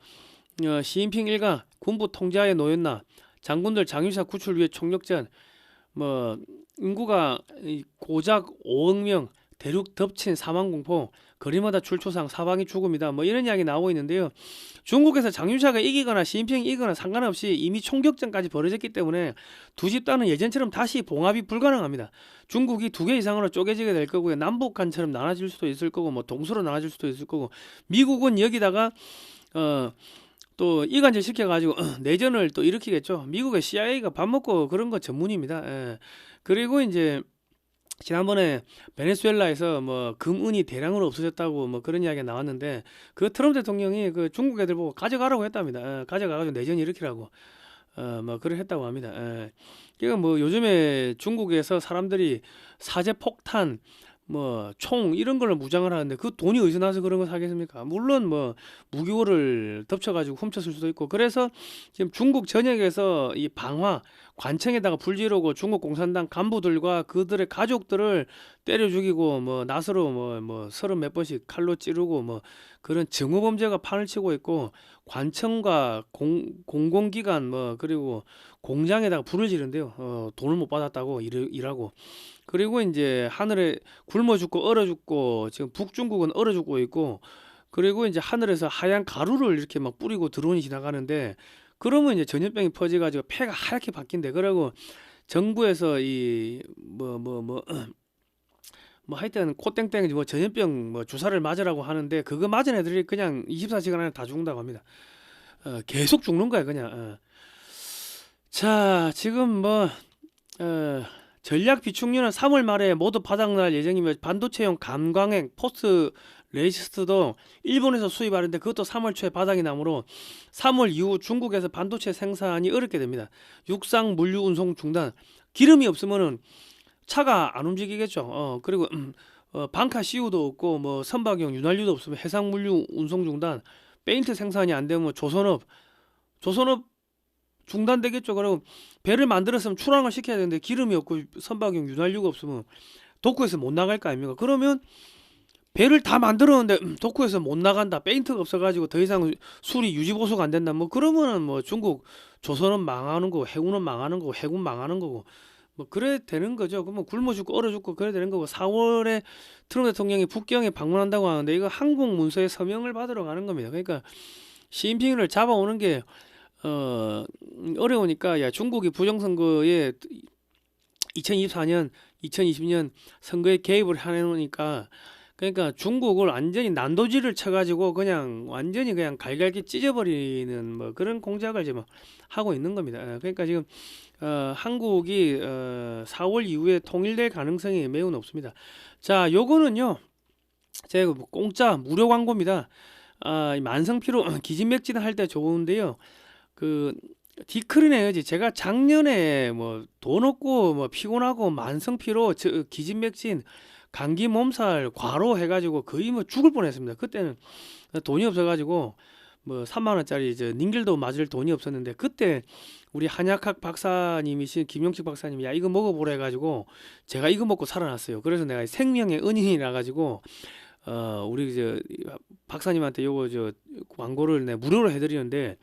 시진핑 일가 군부 통제하에 놓였나. 장군들 장유샤 구출 위해 총력전. 인구가 고작 5억 명. 대륙 덮친 사망 공포. 거리마다 출초상 사방이 죽음이다. 이런 이야기 나오고 있는데요. 중국에서 장유샤가 이기거나 시진핑이 이기거나 상관없이 이미 총격전까지 벌어졌기 때문에 두 집단은 예전처럼 다시 봉합이 불가능합니다. 중국이 2개 이상으로 쪼개지게 될 거고요. 남북한처럼 나눠질 수도 있을 거고 동서로 나눠질 수도 있을 거고 미국은 여기다가 또 이간질 시켜가지고 내전을 또 일으키겠죠. 미국의 CIA가 밥 먹고 그런 거 전문입니다. 그리고 이제 지난번에 베네수엘라에서 금은이 대량으로 없어졌다고 그런 이야기가 나왔는데 그 트럼프 대통령이 그 중국 애들 보고 가져가라고 했답니다. 가져가가지고 내전 일으키라고 그래 했다고 합니다. 그러니까 요즘에 중국에서 사람들이 사제 폭탄 뭐 총 이런 걸로 무장을 하는데 그 돈이 어디서 나서 그런 거 사겠습니까? 물론 뭐 무기고를 덮쳐가지고 훔쳤을 수도 있고. 그래서 지금 중국 전역에서 이 방화 관청에다가 불 지르고 중국 공산당 간부들과 그들의 가족들을 때려 죽이고 뭐 낫으로 뭐 30몇 번씩 칼로 찌르고 뭐 그런 증오범죄가 판을 치고 있고, 관청과 공공기관 뭐 그리고 공장에다가 불을 지른대요. 돈을 못 받았다고 일하고. 그리고 이제 하늘에 굶어 죽고 얼어 죽고, 지금 북중국은 얼어 죽고 있고, 그리고 이제 하늘에서 하얀 가루를 이렇게 막 뿌리고 드론이 지나가는데, 그러면 이제 전염병이 퍼져가지고 폐가 하얗게 바뀐대. 그리고 정부에서 이 뭐 하여튼 코땡땡 뭐 전염병 뭐 주사를 맞으라고 하는데, 그거 맞은 애들이 그냥 24시간 안에 다 죽는다고 합니다. 계속 죽는 거야 그냥. 자, 지금 전략 비축유는 3월 말에 모두 바닥날 예정이며, 반도체용 감광핵 포스트 레지스트도 일본에서 수입하는데 그것도 3월 초에 바닥이 나므로 3월 이후 중국에서 반도체 생산이 어렵게 됩니다. 육상 물류 운송 중단. 기름이 없으면은 차가 안 움직이겠죠. 그리고 방카 CU도 없고 뭐 선박용 윤활유도 없으면 해상 물류 운송 중단. 페인트 생산이 안 되면 조선업 중단되겠죠. 그리고 배를 만들었으면 출항을 시켜야 되는데 기름이 없고 선박용 윤활유가 없으면 도쿄에서 못 나갈 거 아닙니까? 그러면 배를 다 만들었는데 도쿄에서 못 나간다, 페인트가 없어가지고 더 이상 수리 유지 보수가 안 된다, 뭐 그러면은 뭐 중국 조선은 망하는 거고, 해군은 망하는 거고, 해군 망하는 거고, 뭐 그래 되는 거죠. 그러면 굶어 죽고 얼어 죽고 그래 되는 거고. 4월에 트럼프 대통령이 북경에 방문한다고 하는데 이거 항공 문서에 서명을 받으러 가는 겁니다. 그러니까 시진핑을 잡아오는 게 어려우니까, 야, 중국이 부정선거에 2024년 2020년 선거에 개입을 해놓으니까, 그러니까 중국을 완전히 난도질을 쳐가지고 그냥 완전히 그냥 갈갈기 찢어버리는 뭐 그런 공작을 지금 하고 있는 겁니다. 그러니까 지금 한국이 4월 이후에 통일될 가능성이 매우 높습니다. 자, 요거는요 제가 공짜 무료 광고입니다. 만성피로 기진맥진 할 때 좋은데요. 그 디크린 에너지, 제가 작년에 뭐 돈 없고 뭐 피곤하고 만성피로 기진맥진 감기 몸살 과로 해가지고 거의 뭐 죽을 뻔했습니다. 그때는 돈이 없어가지고 뭐 3만 원짜리 닌겔도 맞을 돈이 없었는데, 그때 우리 한약학 박사님이신 김용식 박사님이 야 이거 먹어보라 해가지고 제가 이거 먹고 살아났어요. 그래서 내가 생명의 은인이라 가지고 우리 박사님한테 요거 광고를 내 무료로 해드리는데,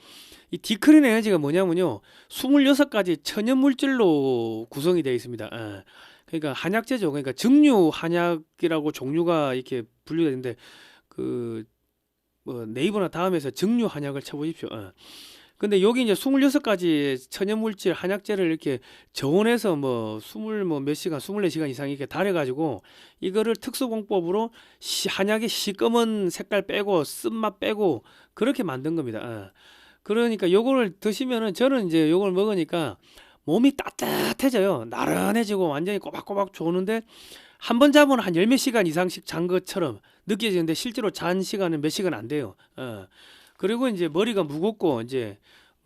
이 디크린 에너지가 뭐냐면요 26가지 천연 물질로 구성이 되어 있습니다. 그러니까 한약재죠. 그러니까 증류 한약이라고 종류가 이렇게 분류되는데, 뭐 네이버나 다음에서 증류 한약을 쳐보십시오. 근데 여기 이제 26가지 천연물질 한약재를 이렇게 저온해서 뭐 24시간 이상 이렇게 달여가지고 이거를 특수공법으로 한약의 시꺼먼 색깔 빼고 쓴맛 빼고 그렇게 만든 겁니다. 그러니까 요거를 드시면은, 저는 이제 요걸 먹으니까 몸이 따뜻해져요. 나른해지고 완전히 꼬박꼬박 좋는데, 한 번 자면 한 열 몇 시간 이상씩 잔 것처럼 느껴지는데 실제로 잔 시간은 몇 시간 안 돼요. 그리고 이제 머리가 무겁고 이제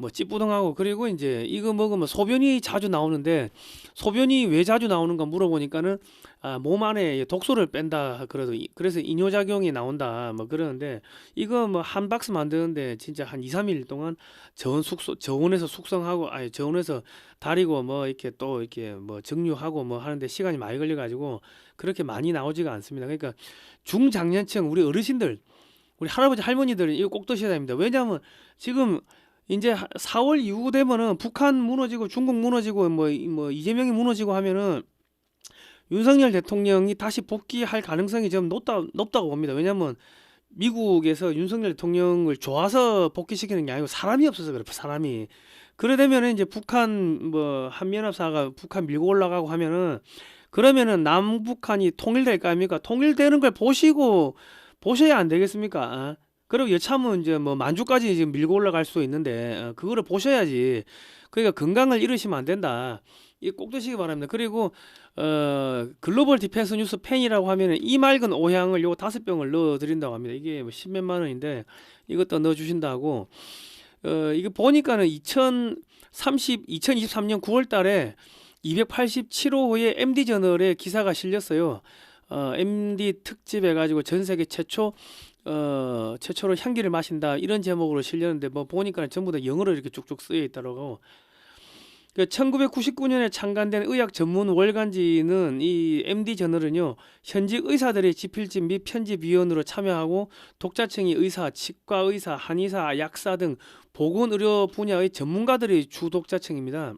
뭐 찌뿌둥하고, 그리고 이제 이거 먹으면 소변이 자주 나오는데, 소변이 왜 자주 나오는가 물어보니까는 몸 안에 독소를 뺀다 그래서 이뇨작용이 나온다 뭐 그러는데, 이거 뭐 한 박스 만드는데 진짜 한 2, 3일 동안 저온에서 숙성하고 저온에서 달이고 뭐 이렇게 또 이렇게 뭐 증류하고 뭐 하는데 시간이 많이 걸려 가지고 그렇게 많이 나오지가 않습니다. 그러니까 중장년층 우리 어르신들, 우리 할아버지 할머니들은 이거 꼭 드셔야 됩니다. 왜냐하면 지금 이제 4월 이후 되면은 북한 무너지고 중국 무너지고 뭐 이재명이 무너지고 하면은 윤석열 대통령이 다시 복귀할 가능성이 좀 높다고 봅니다. 왜냐면 미국에서 윤석열 대통령을 좋아서 복귀시키는 게 아니고 사람이 없어서 그래. 사람이. 그래 되면은 이제 북한 뭐 한미연합사가 북한 밀고 올라가고 하면은, 그러면은 남북한이 통일될 거 아닙니까? 통일되는 걸 보셔야 안 되겠습니까? 그리고 여차하면 이제 뭐 만주까지 지금 밀고 올라갈 수도 있는데 그거를 보셔야지. 그러니까 건강을 잃으시면 안 된다. 이 꼭 드시기 바랍니다. 그리고 글로벌 디펜스 뉴스 팬이라고 하면은 이 맑은 오향을 요 5병을 넣어 드린다고 합니다. 이게 뭐 10몇만 원인데 이것도 넣어 주신다고. 이거 보니까는 2023년 9월 달에 287호의 MD 저널에 기사가 실렸어요. MD 특집 해가지고 전 세계 최초로 향기를 마신다 이런 제목으로 실렸는데 뭐 보니까 전부 다 영어로 이렇게 쭉쭉 쓰여 있더라고. 1999년에 창간된 의학 전문 월간지는 이 MD 저널은요, 현직 의사들의 지필집 및 편집위원으로 참여하고 독자층이 의사, 치과의사, 한의사, 약사 등 보건의료 분야의 전문가들의 주 독자층입니다.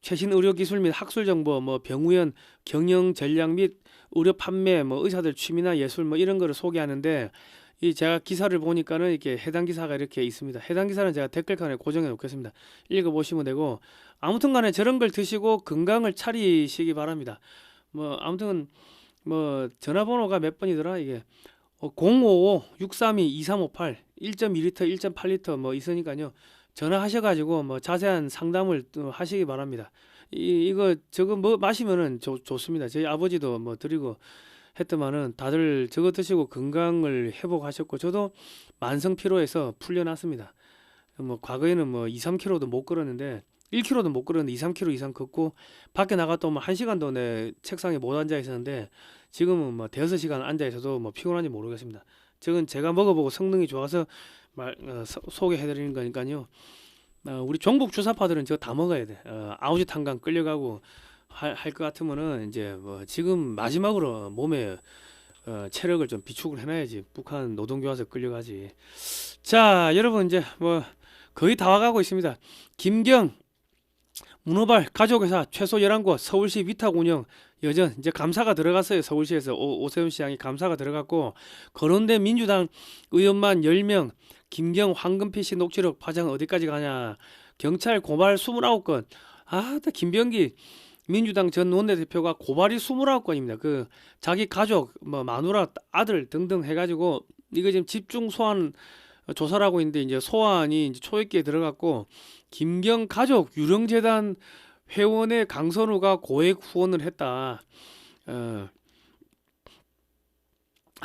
최신 의료 기술 및 학술 정보, 뭐 병우연, 경영 전략 및 의료 판매, 뭐 의사들 취미나 예술 뭐 이런 거를 소개하는데, 이 제가 기사를 보니까는 이렇게 해당 기사가 이렇게 있습니다. 해당 기사는 제가 댓글칸에 고정해 놓겠습니다. 읽어보시면 되고, 아무튼간에 저런 걸 드시고 건강을 차리시기 바랍니다. 뭐 아무튼 뭐 전화번호가 몇 번이더라 이게 055-632-2358 1.2리터 1.8리터 뭐 있으니까요. 전화하셔가지고 뭐 자세한 상담을 또 하시기 바랍니다. 이거 저거 뭐 마시면은 좋습니다. 저희 아버지도 뭐 드리고 했더만은 다들 저거 드시고 건강을 회복하셨고 저도 만성 피로에서 풀려났습니다. 뭐 과거에는 뭐 2, 3kg도 못 걸었는데 1kg도 못 걸었는데 2, 3kg 이상 걷고 밖에 나갔다 오면 1시간도 내 책상에 못 앉아 있었는데 지금은 뭐 대여섯 시간 앉아 있어도 뭐 피곤한지 모르겠습니다. 저건 제가 먹어보고 성능이 좋아서 소개해 드리는 거니까요. 우리 종북 주사파들은 저거 다 먹어야 돼. 아우지 탄강 끌려가고 할 것 같으면은 이제 뭐 지금 마지막으로 몸에 체력을 좀 비축을 해놔야지 북한 노동교화소 끌려가지. 자, 여러분 이제 뭐 거의 다 와가고 있습니다. 김경 문어발 가족회사 최소 11곳 서울시 위탁 운영 여전 이제 감사가 들어갔어요. 서울시에서 오세훈 시장이 감사가 들어갔고 거론된 민주당 의원만 10명 김경 황금피씨 녹취록 파장 어디까지 가냐. 경찰 고발 29건. 김병기 민주당 전 원내대표가 고발이 29건입니다. 그 자기 가족 뭐 마누라 아들 등등 해가지고 이거 지금 집중 소환 조사를 하고 있는데 이제 소환이 이제 초입기에 들어갔고 김경 가족 유령재단 회원의 강선우가 고액 후원을 했다.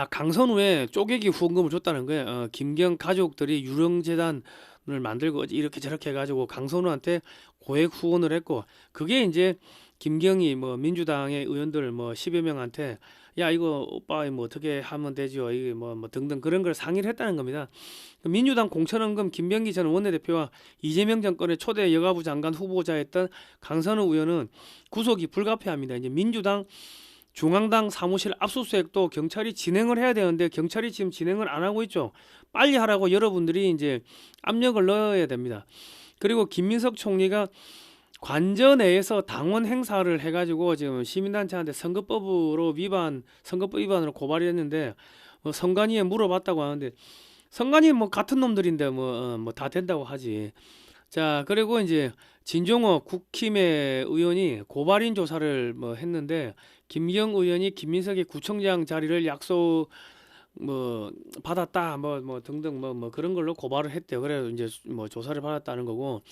강선우에 쪼개기 후원금을 줬다는 거예요. 김경 가족들이 유령재단을 만들고 이렇게 저렇게 해가지고 강선우한테 고액 후원을 했고 그게 이제 김경이 뭐 민주당의 의원들 뭐 10여 명한테 야 이거 오빠 뭐 어떻게 하면 되죠 이게 뭐 등등 그런 걸 상의를 했다는 겁니다. 민주당 공천원금 김병기 전 원내대표와 이재명 정권의 초대 여가부 장관 후보자였던 강선우 의원은 구속이 불가피합니다. 이제 민주당 중앙당 사무실 압수수색도 경찰이 진행을 해야 되는데 경찰이 지금 진행을 안 하고 있죠. 빨리 하라고 여러분들이 이제 압력을 넣어야 됩니다. 그리고 김민석 총리가 관저 내에서 당원 행사를 해가지고 지금 시민단체한테 선거법 위반으로 고발이 했는데 선관위에 물어봤다고 하는데 선관위 뭐 같은 놈들인데 뭐 다 된다고 하지. 자, 그리고 이제 진종호 국힘의 의원이 고발인 조사를 뭐 했는데 김경 의원이 김민석의 구청장 자리를 약속 뭐 받았다 뭐 등등 뭐 그런 걸로 고발을 했대요. 그래서 이제 뭐 조사를 받았다는 거고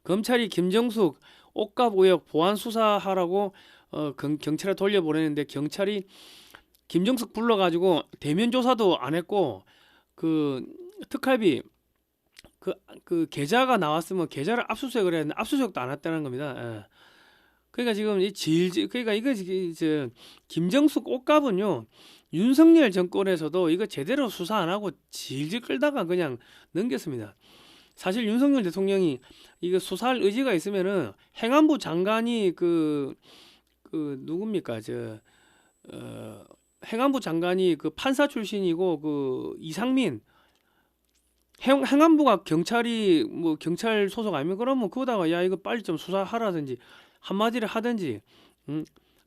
검찰이 김정숙 옷값 의혹 보안 수사하라고 경찰에 돌려보내는데 경찰이 김정숙 불러가지고 대면 조사도 안 했고 그 특활비 그 계좌가 나왔으면 계좌를 압수수색을 했는데 압수수색도 안 했다는 겁니다. 예. 그러니까 지금 그러니까 이거 이제 김정숙 옷값은요 윤석열 정권에서도 이거 제대로 수사 안 하고 질질 끌다가 그냥 넘겼습니다. 사실 윤석열 대통령이 이거 수사할 의지가 있으면은 행안부 장관이 그 누굽니까 행안부 장관이 그 판사 출신이고 그 이상민 행안부가 경찰이 뭐 경찰 소속 아니면 그러면 그거다가 야 이거 빨리 좀 수사하라든지 한마디를 하든지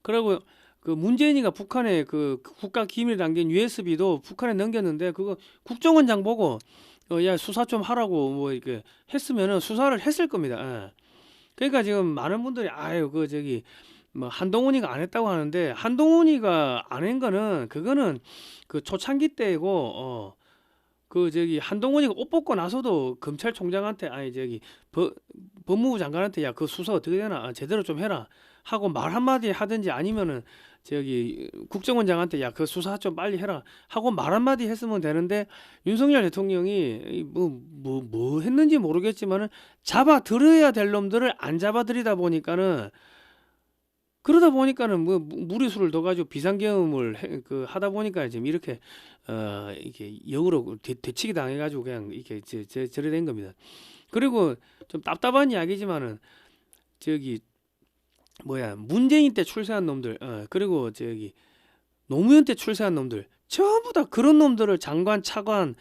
그리고 그 문재인이가 북한에 그 국가 기밀 담긴 USB도 북한에 넘겼는데 그거 국정원장 보고 야 수사 좀 하라고 뭐 이렇게 했으면은 수사를 했을 겁니다. 예. 그러니까 지금 많은 분들이 아유 그 저기 뭐 한동훈이가 안 했다고 하는데 한동훈이가 안 한 거는 그거는 그 초창기 때고 그 저기 한동훈이가 옷 벗고 나서도 검찰총장한테 아니 저기 법무부 장관한테 야 그 수사 어떻게 되나 제대로 좀 해라 하고 말 한마디 하든지 아니면은 저기 국정원장한테 야 그 수사 좀 빨리 해라 하고 말 한마디 했으면 되는데 윤석열 대통령이 뭐 했는지 모르겠지만은 잡아 들여야 될 놈들을 안 잡아 들이다 보니까는 그러다 보니까는 뭐 무리수를 더 가지고 비상계엄을 하다 보니까 지금 이렇게 이게 역으로 되치기 당해가지고 그냥 이렇게 저래 된 겁니다. 그리고 좀 답답한 이야기지만은 저기 뭐야 문재인 때 출세한 놈들 그리고 저기 노무현 때 출세한 놈들 전부 다 그런 놈들을 장관 차관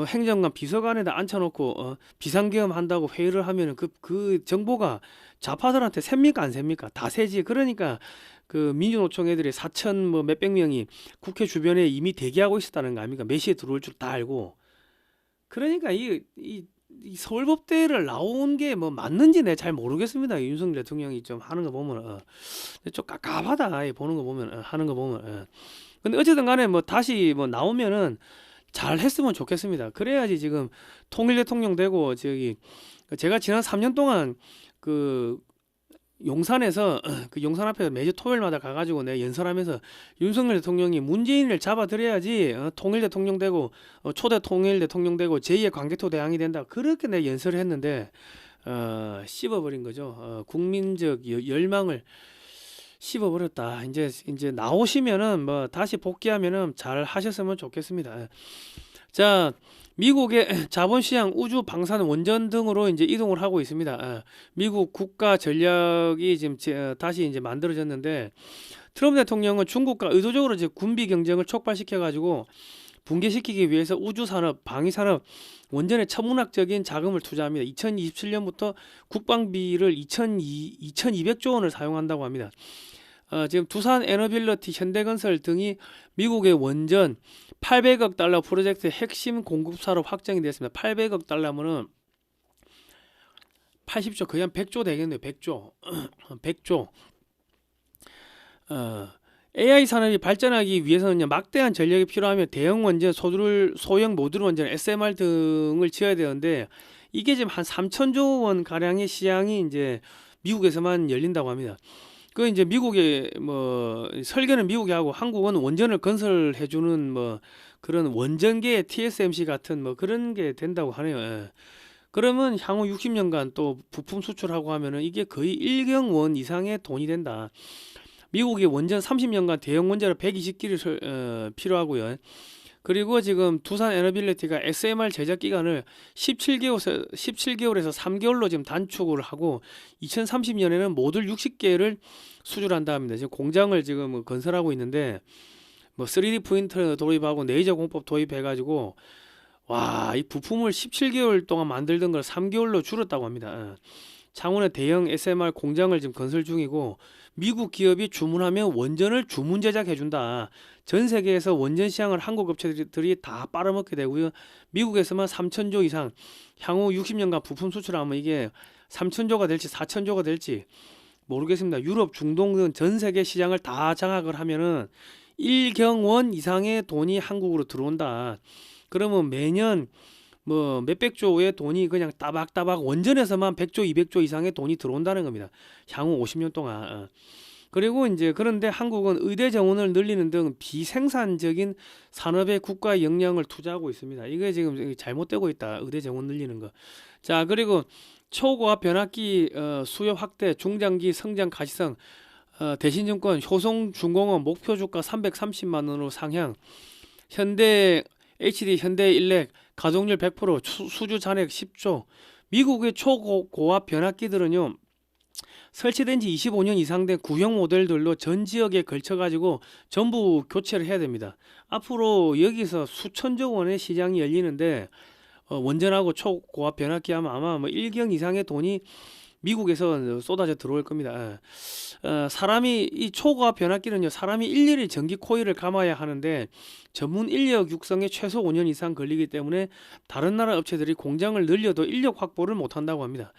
행정관 비서관에다 앉혀놓고 비상계엄 한다고 회의를 하면은 그 정보가 좌파들한테 셉니까 안 셉니까? 다 세지. 그러니까 그 민주노총 애들이 4천 뭐 몇백 명이 국회 주변에 이미 대기하고 있었다는 거 아닙니까? 몇 시에 들어올 줄 다 알고. 그러니까 이 서울법대를 나온 게 뭐 맞는지 내가 잘 모르겠습니다. 윤석열 대통령이 좀 하는 거 보면 좀 깝깝하다. 보는 거 보면 하는 거 보면. 근데 어쨌든 간에 뭐 다시 뭐 나오면은 잘 했으면 좋겠습니다. 그래야지 지금 통일 대통령 되고 저기 제가 지난 3년 동안 그 용산에서 그 용산 앞에서 매주 토요일마다 가가지고 내가 연설하면서 윤석열 대통령이 문재인을 잡아들여야지 통일 대통령 되고 초대 통일 대통령 되고 제2의 광개토 대왕이 된다. 그렇게 내가 연설을 했는데 씹어버린 거죠. 국민적 열망을 씹어버렸다. 이제 나오시면은 뭐 다시 복귀하면은 잘 하셨으면 좋겠습니다. 자, 미국의 자본시장, 우주, 방산, 원전 등으로 이제 이동을 하고 있습니다. 미국 국가 전략이 지금 다시 이제 만들어졌는데 트럼프 대통령은 중국과 의도적으로 이제 군비 경쟁을 촉발시켜가지고 붕괴시키기 위해서 우주 산업, 방위 산업, 원전에 천문학적인 자금을 투자합니다. 2027년부터 국방비를 2,200조 원을 사용한다고 합니다. 지금 두산 에너빌리티, 현대건설 등이 미국의 원전 800억 달러 프로젝트 핵심 공급사로 확정이 됐습니다. 800억 달러면은 80조 거의 한 100조 되겠네요. 100조. 100조. AI 산업이 발전하기 위해서는 막대한 전력이 필요하며 대형 원전, 소형 모듈 원전, SMR 등을 지어야 되는데 이게 지금 한 3천조 원 가량의 시장이 이제 미국에서만 열린다고 합니다. 그 이제 미국의 뭐 설계는 미국이 하고 한국은 원전을 건설해주는 뭐 그런 원전계 TSMC 같은 뭐 그런 게 된다고 하네요. 그러면 향후 60년간 또 부품 수출하고 하면은 이게 거의 1경원 이상의 돈이 된다. 미국이 원전 30년간 대형 원전을 120기를 필요하고요. 그리고 지금 두산 에너빌리티가 SMR 제작 기간을 17개월에서 3개월로 지금 단축을 하고 2030년에는 모듈 60개를 수출한다 합니다. 지금 공장을 지금 건설하고 있는데 뭐 3D 프린터 도입하고 레이저 공법 도입해가지고 와, 이 부품을 17개월 동안 만들던 걸 3개월로 줄였다고 합니다. 창원의 대형 SMR 공장을 지금 건설 중이고 미국 기업이 주문하면 원전을 주문 제작해준다. 전 세계에서 원전 시장을 한국 업체들이 다 빨아먹게 되고요. 미국에서만 3천조 이상, 향후 60년간 부품 수출하면 이게 3천조가 될지 4천조가 될지 모르겠습니다. 유럽, 중동 등 전 세계 시장을 다 장악을 하면은 1경원 이상의 돈이 한국으로 들어온다. 그러면 매년 뭐 몇백조의 돈이 그냥 따박따박 원전에서만 100조, 200조 이상의 돈이 들어온다는 겁니다. 향후 50년 동안. 그리고 이제 그런데 한국은 의대 정원을 늘리는 등 비생산적인 산업에 국가의 역량을 투자하고 있습니다. 이게 지금 잘못되고 있다. 의대 정원 늘리는 거. 자, 그리고 초고압 변압기 수요 확대, 중장기 성장 가시성, 대신증권, 효성중공업 목표 주가 330만 원으로 상향, 현대 HD, 현대일렉 가동률 100%, 수주 잔액 10조. 미국의 초고압 변압기들은요, 설치된 지 25년 이상 된 구형 모델들로 전 지역에 걸쳐 가지고 전부 교체를 해야 됩니다. 앞으로 여기서 수천조 원의 시장이 열리는데 원전하고 초고압 변압기 하면 아마 뭐 1경 이상의 돈이 미국에서 쏟아져 들어올 겁니다. 사람이 이 초고압 변압기는요, 사람이 일일이 전기 코일을 감아야 하는데 전문 인력 육성에 최소 5년 이상 걸리기 때문에 다른 나라 업체들이 공장을 늘려도 인력 확보를 못 한다고 합니다.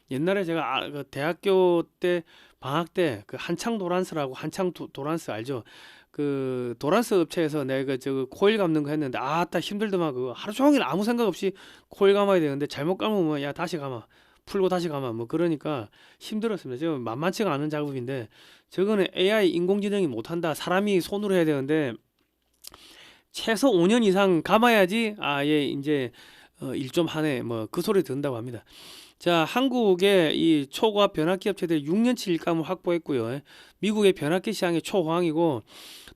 옛날에 제가 그 대학교 때 방학 때 그 한창 도란스라고, 한창 도란스 알죠? 그 도란스 업체에서 내가 저 코일 감는 거 했는데 아따 힘들더만. 그거 하루 종일 아무 생각 없이 코일 감아야 되는데 잘못 감으면 야 다시 감아, 풀고 다시 감아, 뭐 그러니까 힘들었습니다. 지금 만만치가 않은 작업인데 저거는 AI 인공지능이 못한다. 사람이 손으로 해야 되는데 최소 5년 이상 감아야지 얘 이제 일 좀 하네, 뭐 그 소리 듣는다고 합니다. 자, 한국의 이 초고압 변압기 업체들이 6년치 일감을 확보했고요. 미국의 변압기 시장이 초호황이고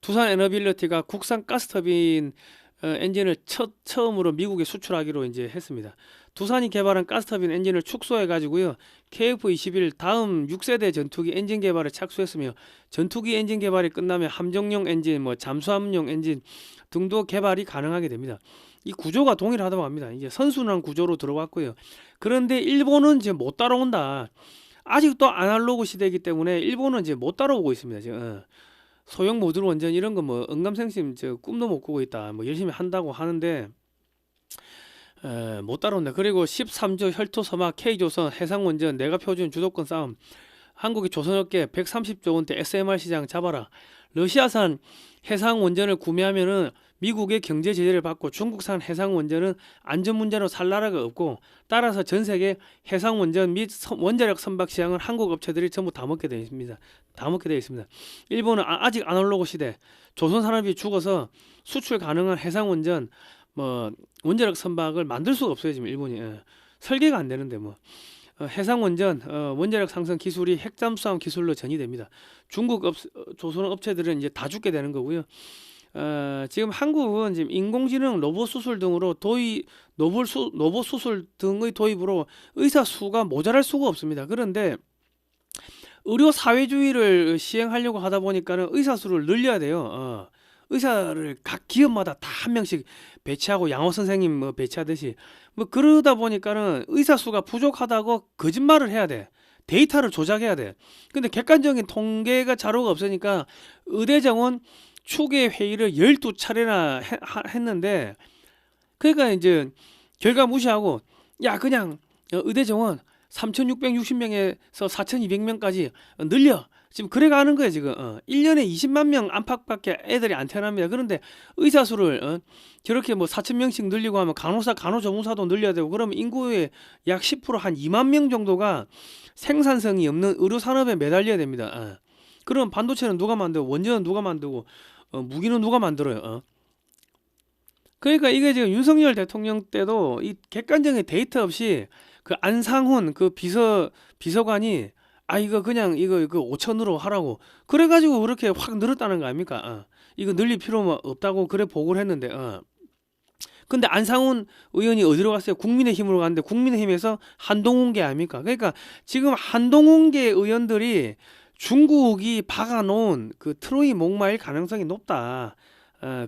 두산 에너빌리티가 국산 가스터빈 엔진을 처음으로 미국에 수출하기로 이제 했습니다. 두산이 개발한 가스터빈 엔진을 축소해 가지고요. KF-21 다음 6세대 전투기 엔진 개발에 착수했으며 전투기 엔진 개발이 끝나면 함정용 엔진, 잠수함용 엔진 등도 개발이 가능하게 됩니다. 이 구조가 동일하다고 합니다. 이제 선순환 구조로 들어왔고요. 그런데 일본은 이제 못 따라온다. 아직도 아날로그 시대이기 때문에 일본은 이제 못 따라오고 있습니다. 지금. 소형 모듈 원전 이런 거 언감생심 꿈도 못 꾸고 있다. 열심히 한다고 하는데 못 따라온다. 그리고 13조 혈토서막 K조선 해상원전 내각표준 주도권 싸움. 한국의 조선업계 130조 원대 SMR 시장 잡아라. 러시아산 해상원전을 구매하면은 미국의 경제 제재를 받고 중국산 해상원전은 안전 문제로 살 나라가 없고 따라서 전 세계 해상원전 및 원자력 선박 시장은 한국 업체들이 전부 다 먹게 되어 있습니다. 일본은 아직 아날로그 시대, 조선 산업이 죽어서 수출 가능한 해상원전, 원자력 선박을 만들 수가 없어요 지금 일본이. 설계가 안 되는데 해상원전, 원자력 상승 기술이 핵잠수함 기술로 전이됩니다. 중국 조선 업체들은 이제 다 죽게 되는 거고요. 지금 한국은 지금 인공지능 로봇 수술 등으로 로봇 수술 등의 도입으로 의사 수가 모자랄 수가 없습니다. 그런데 의료 사회주의를 시행하려고 하다 보니까는 의사 수를 늘려야 돼요. 의사를 각 기업마다 다 한 명씩 배치하고 양호 선생님 배치하듯이 그러다 보니까는 의사 수가 부족하다고 거짓말을 해야 돼. 데이터를 조작해야 돼. 근데 객관적인 통계가 자료가 없으니까 의대정원 추계 회의를 12차례나 했는데 그러니까 이제 결과 무시하고 그냥 의대 정원 3,660명에서 4,200명까지 늘려. 지금 그래 가는 거예요, 지금. 1년에 20만 명 안팎밖에 애들이 안 태어납니다. 그런데 의사 수를 저렇게 4,000명씩 늘리고 하면 간호사, 간호조무사도 늘려야 되고 그러면 인구의 약 10%한 2만 명 정도가 생산성이 없는 의료 산업에 매달려야 됩니다. 그럼 반도체는 누가 만들고 원전은 누가 만들고 무기는 누가 만들어요? 그러니까 이게 지금 윤석열 대통령 때도 이 객관적인 데이터 없이 그 안상훈 그 비서관이 이거 그냥 이거 5천으로 하라고 그래가지고 그렇게 확 늘었다는 거 아닙니까? 이거 늘릴 필요 없다고 그래 보고를 했는데 근데 안상훈 의원이 어디로 갔어요? 국민의힘으로 갔는데 국민의힘에서 한동훈계 아닙니까? 그러니까 지금 한동훈계 의원들이 중국이 박아놓은 그 트로이 목마일 가능성이 높다.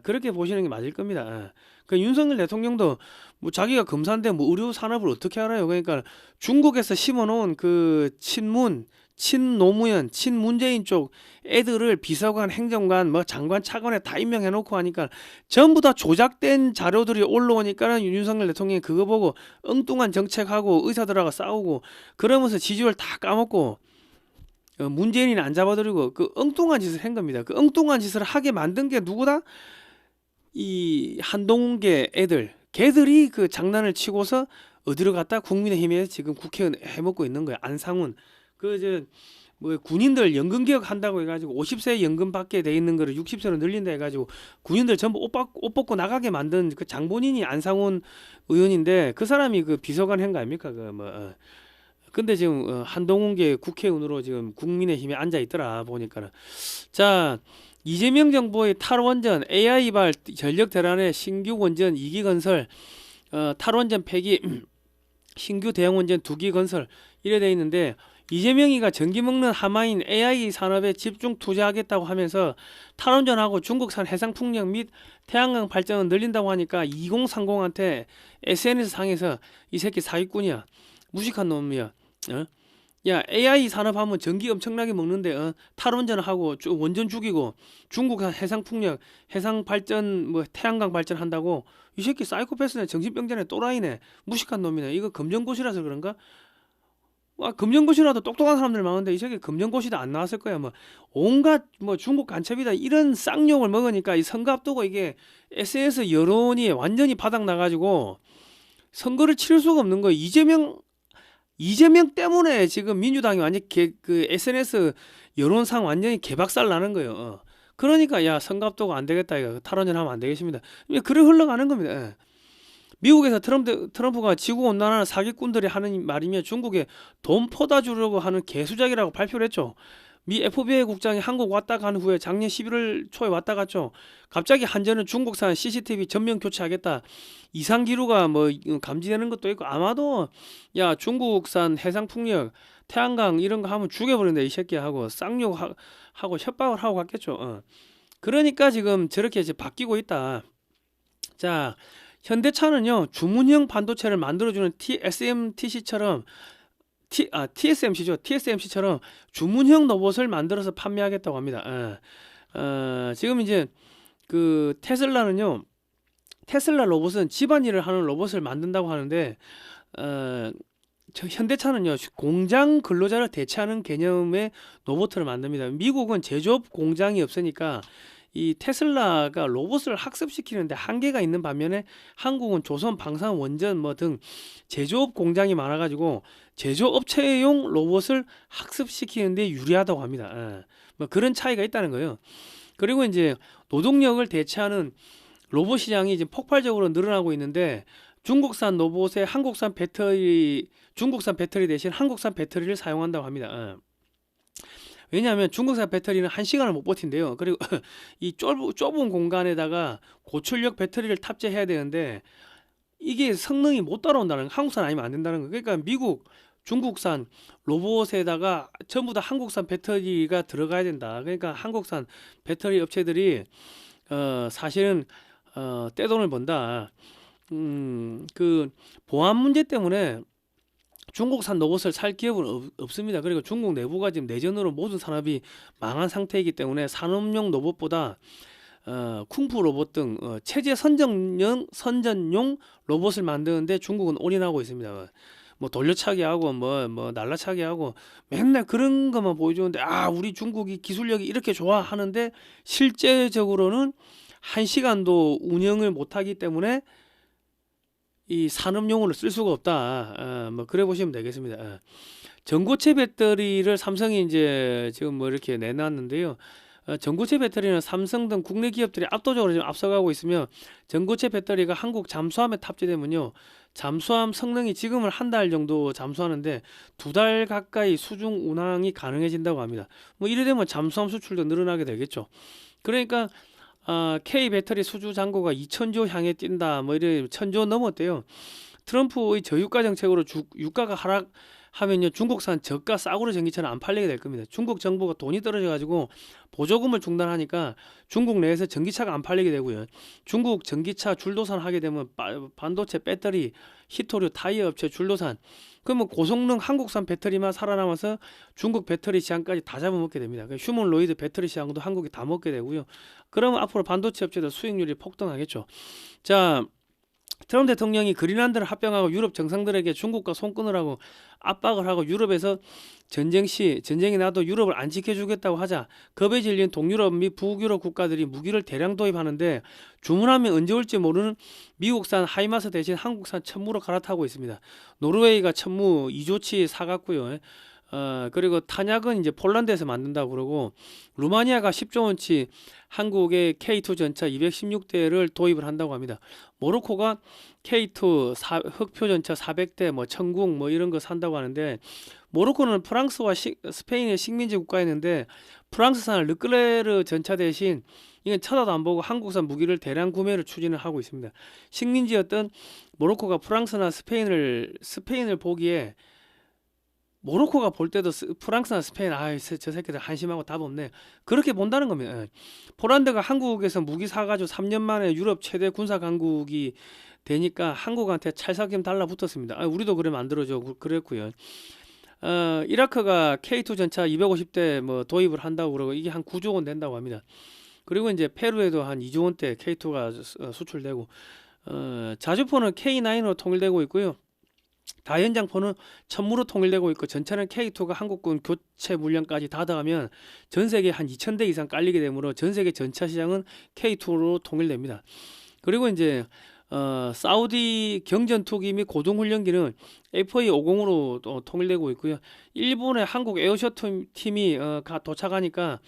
그렇게 보시는 게 맞을 겁니다. 그 윤석열 대통령도 자기가 검사인데 의료 산업을 어떻게 알아요? 그러니까 중국에서 심어놓은 그 친노무현, 친문재인 쪽 애들을 비서관, 행정관, 장관, 차관에 다 임명해놓고 하니까 전부 다 조작된 자료들이 올라오니까는 윤석열 대통령이 그거 보고 엉뚱한 정책하고 의사들하고 싸우고 그러면서 지지율 다 까먹고 문재인이는 안 잡아들이고 그 엉뚱한 짓을 한 겁니다. 그 엉뚱한 짓을 하게 만든 게 누구다? 이 한동훈계 걔들이 그 장난을 치고서 어디로 갔다? 국민의힘에 지금 국회의원 해먹고 있는 거야. 안상훈 군인들 연금 개혁 한다고 해가지고 50세 연금 받게 돼 있는 거를 60세로 늘린다 해가지고 군인들 전부 옷 벗고 나가게 만든 그 장본인이 안상훈 의원인데 그 사람이 그 비서관 한 거 아닙니까? 근데 지금 한동훈계 국회의원으로 지금 국민의힘에 앉아 있더라 보니까는. 자, 이재명 정부의 탈원전 AI발 전력 대란의 신규 원전 2기 건설, 탈원전 폐기, 신규 대형 원전 2기 건설 이래 돼 있는데 이재명이가 전기 먹는 하마인 AI 산업에 집중 투자하겠다고 하면서 탈원전하고 중국산 해상풍력 및 태양광 발전을 늘린다고 하니까 2030한테 SNS 상에서 이 새끼 사기꾼이야. 무식한 놈이야. 야, AI 산업하면 전기 엄청나게 먹는데 탈원전하고 원전 죽이고 중국산 해상풍력, 해상발전, 태양광 발전한다고 이 새끼 사이코패스네. 정신병자네. 또라이네. 무식한 놈이네. 이거 검정고시라서 그런가? 검정고시라도 똑똑한 사람들 많은데 이 새끼 검정고시도 안 나왔을 거야. 온갖 중국 간첩이다 이런 쌍욕을 먹으니까 이 선거 앞두고 이게 SNS 여론이 완전히 바닥 나가지고 선거를 치를 수가 없는 거예요. 이재명 때문에 지금 민주당이 완전 그 SNS 여론상 완전히 개박살 나는 거예요. 그러니까 선거 앞두고 안 되겠다 이거 탈원전 하면 안 되겠습니다. 그래 흘러가는 겁니다. 미국에서 트럼프가 지구온난화는 사기꾼들이 하는 말이며 중국에 돈 퍼다 주려고 하는 개수작이라고 발표를 했죠. 미 FBI 국장이 한국 왔다 간 후에 작년 11월 초에 왔다 갔죠. 갑자기 한전은 중국산 CCTV 전면 교체하겠다. 이상 기류가 뭐 감지되는 것도 있고 아마도 야 중국산 해상풍력 태양광 이런 거 하면 죽여버린다 이 새끼 하고 쌍욕하고 협박을 하고 갔겠죠. 그러니까 지금 저렇게 이제 바뀌고 있다. 자, 현대차는요 주문형 반도체를 만들어주는 TSMC처럼 TSMC죠. TSMC처럼 주문형 로봇을 만들어서 판매하겠다고 합니다. 지금 이제 그 테슬라 로봇은 집안일을 하는 로봇을 만든다고 하는데 현대차는요 공장 근로자를 대체하는 개념의 로봇을 만듭니다. 미국은 제조업 공장이 없으니까 이 테슬라가 로봇을 학습시키는데 한계가 있는 반면에 한국은 조선, 방산, 원전 뭐 등 제조업 공장이 많아가지고 제조업체용 로봇을 학습시키는데 유리하다고 합니다. 뭐 그런 차이가 있다는 거예요. 그리고 이제 노동력을 대체하는 로봇 시장이 이제 폭발적으로 늘어나고 있는데 중국산 로봇에 중국산 배터리 대신 한국산 배터리를 사용한다고 합니다. 왜냐하면 중국산 배터리는 1시간을 못 버틴대요. 그리고 이 좁은 공간에다가 고출력 배터리를 탑재해야 되는데 이게 성능이 못 따라온다는 거, 한국산 아니면 안 된다는 거. 그러니까 미국, 중국산 로봇에다가 전부 다 한국산 배터리가 들어가야 된다. 그러니까 한국산 배터리 업체들이 사실은 떼돈을 번다. 그 보안 문제 때문에 중국산 로봇을 살 기업은 없습니다. 그리고 중국 내부가 지금 내전으로 모든 산업이 망한 상태이기 때문에 산업용 로봇보다 쿵푸 로봇 등 체제 선전용 로봇을 만드는데 중국은 올인하고 있습니다. 뭐 돌려차기 하고 뭐 날라차기 하고 맨날 그런 것만 보여주는데 우리 중국이 기술력이 이렇게 좋아 하는데 실제적으로는 1시간도 운영을 못하기 때문에 이 산업용으로 쓸 수가 없다. 뭐 그래 보시면 되겠습니다. 전고체 배터리를 삼성이 이제 지금 뭐 이렇게 내놨는데요. 전고체 배터리는 삼성 등 국내 기업들이 압도적으로 지금 앞서가고 있으며 전고체 배터리가 한국 잠수함에 탑재되면요. 잠수함 성능이 지금은 한 달 정도 잠수하는데 2달 가까이 수중 운항이 가능해진다고 합니다. 뭐 이래 되면 잠수함 수출도 늘어나게 되겠죠. 그러니까 K 배터리 수주 잔고가 2,000조 향해 뛴다. 뭐 이래 1,000조 넘었대요. 트럼프의 저유가 정책으로 유가가 하락하면요 중국산 저가 싸구려 전기차는 안 팔리게 될 겁니다. 중국 정부가 돈이 떨어져 가지고 보조금을 중단하니까 중국 내에서 전기차가 안 팔리게 되고요. 중국 전기차 줄도산 하게 되면 반도체 배터리 히토류 타이어 업체 줄도산 그러면 고성능 한국산 배터리만 살아남아서 중국 배터리 시장까지 다 잡아먹게 됩니다. 휴먼로이드 배터리 시장도 한국이 다 먹게 되고요. 그러면 앞으로 반도체 업체들 수익률이 폭등하겠죠. 자, 트럼프 대통령이 그린란드를 합병하고 유럽 정상들에게 중국과 손 끊으라고 압박을 하고 유럽에서 전쟁이 나도 유럽을 안 지켜주겠다고 하자 겁에 질린 동유럽 및 북유럽 국가들이 무기를 대량 도입하는데 주문하면 언제 올지 모르는 미국산 하이마스 대신 한국산 천무로 갈아타고 있습니다. 노르웨이가 천무 2조치 사갔고요. 그리고 탄약은 이제 폴란드에서 만든다고 그러고 루마니아가 10조 원치 한국의 K2 전차 216대를 도입을 한다고 합니다. 모로코가 K2 흑표 전차 400대 뭐 천궁 뭐 이런 거 산다고 하는데 모로코는 프랑스와 스페인의 식민지 국가였는데 프랑스산 르클레르 전차 대신 이건 쳐다도 안 보고 한국산 무기를 대량 구매를 추진을 하고 있습니다. 식민지였던 모로코가 프랑스나 스페인을 보기에 모로코가 볼 때도 프랑스나 스페인 저 새끼들 한심하고 답 없네 그렇게 본다는 겁니다. 폴란드가 한국에서 무기 사가지고 3년 만에 유럽 최대 군사 강국이 되니까 한국한테 찰싹임 달라붙었습니다. 우리도 그래 만들어줘 그랬고요. 이라크가 K2 전차 250대 뭐 도입을 한다고 그러고 이게 한 9조 원 된다고 합니다. 그리고 이제 페루에도 한 2조 원대 K2가 수출되고 자주포는 K9으로 통일되고 있고요. 다연장포는 천무로 통일되고 있고 전차는 K2가 한국군 교체 물량까지 다 더하면 전세계 한 2,000대 이상 깔리게 되므로 전세계 전차 시장은 K2로 통일됩니다. 그리고 이제 사우디 경전투기 및 고동훈련기는 FA50으로 통일되고 있고요. 일본의 한국 에어셔 팀이 도착하니까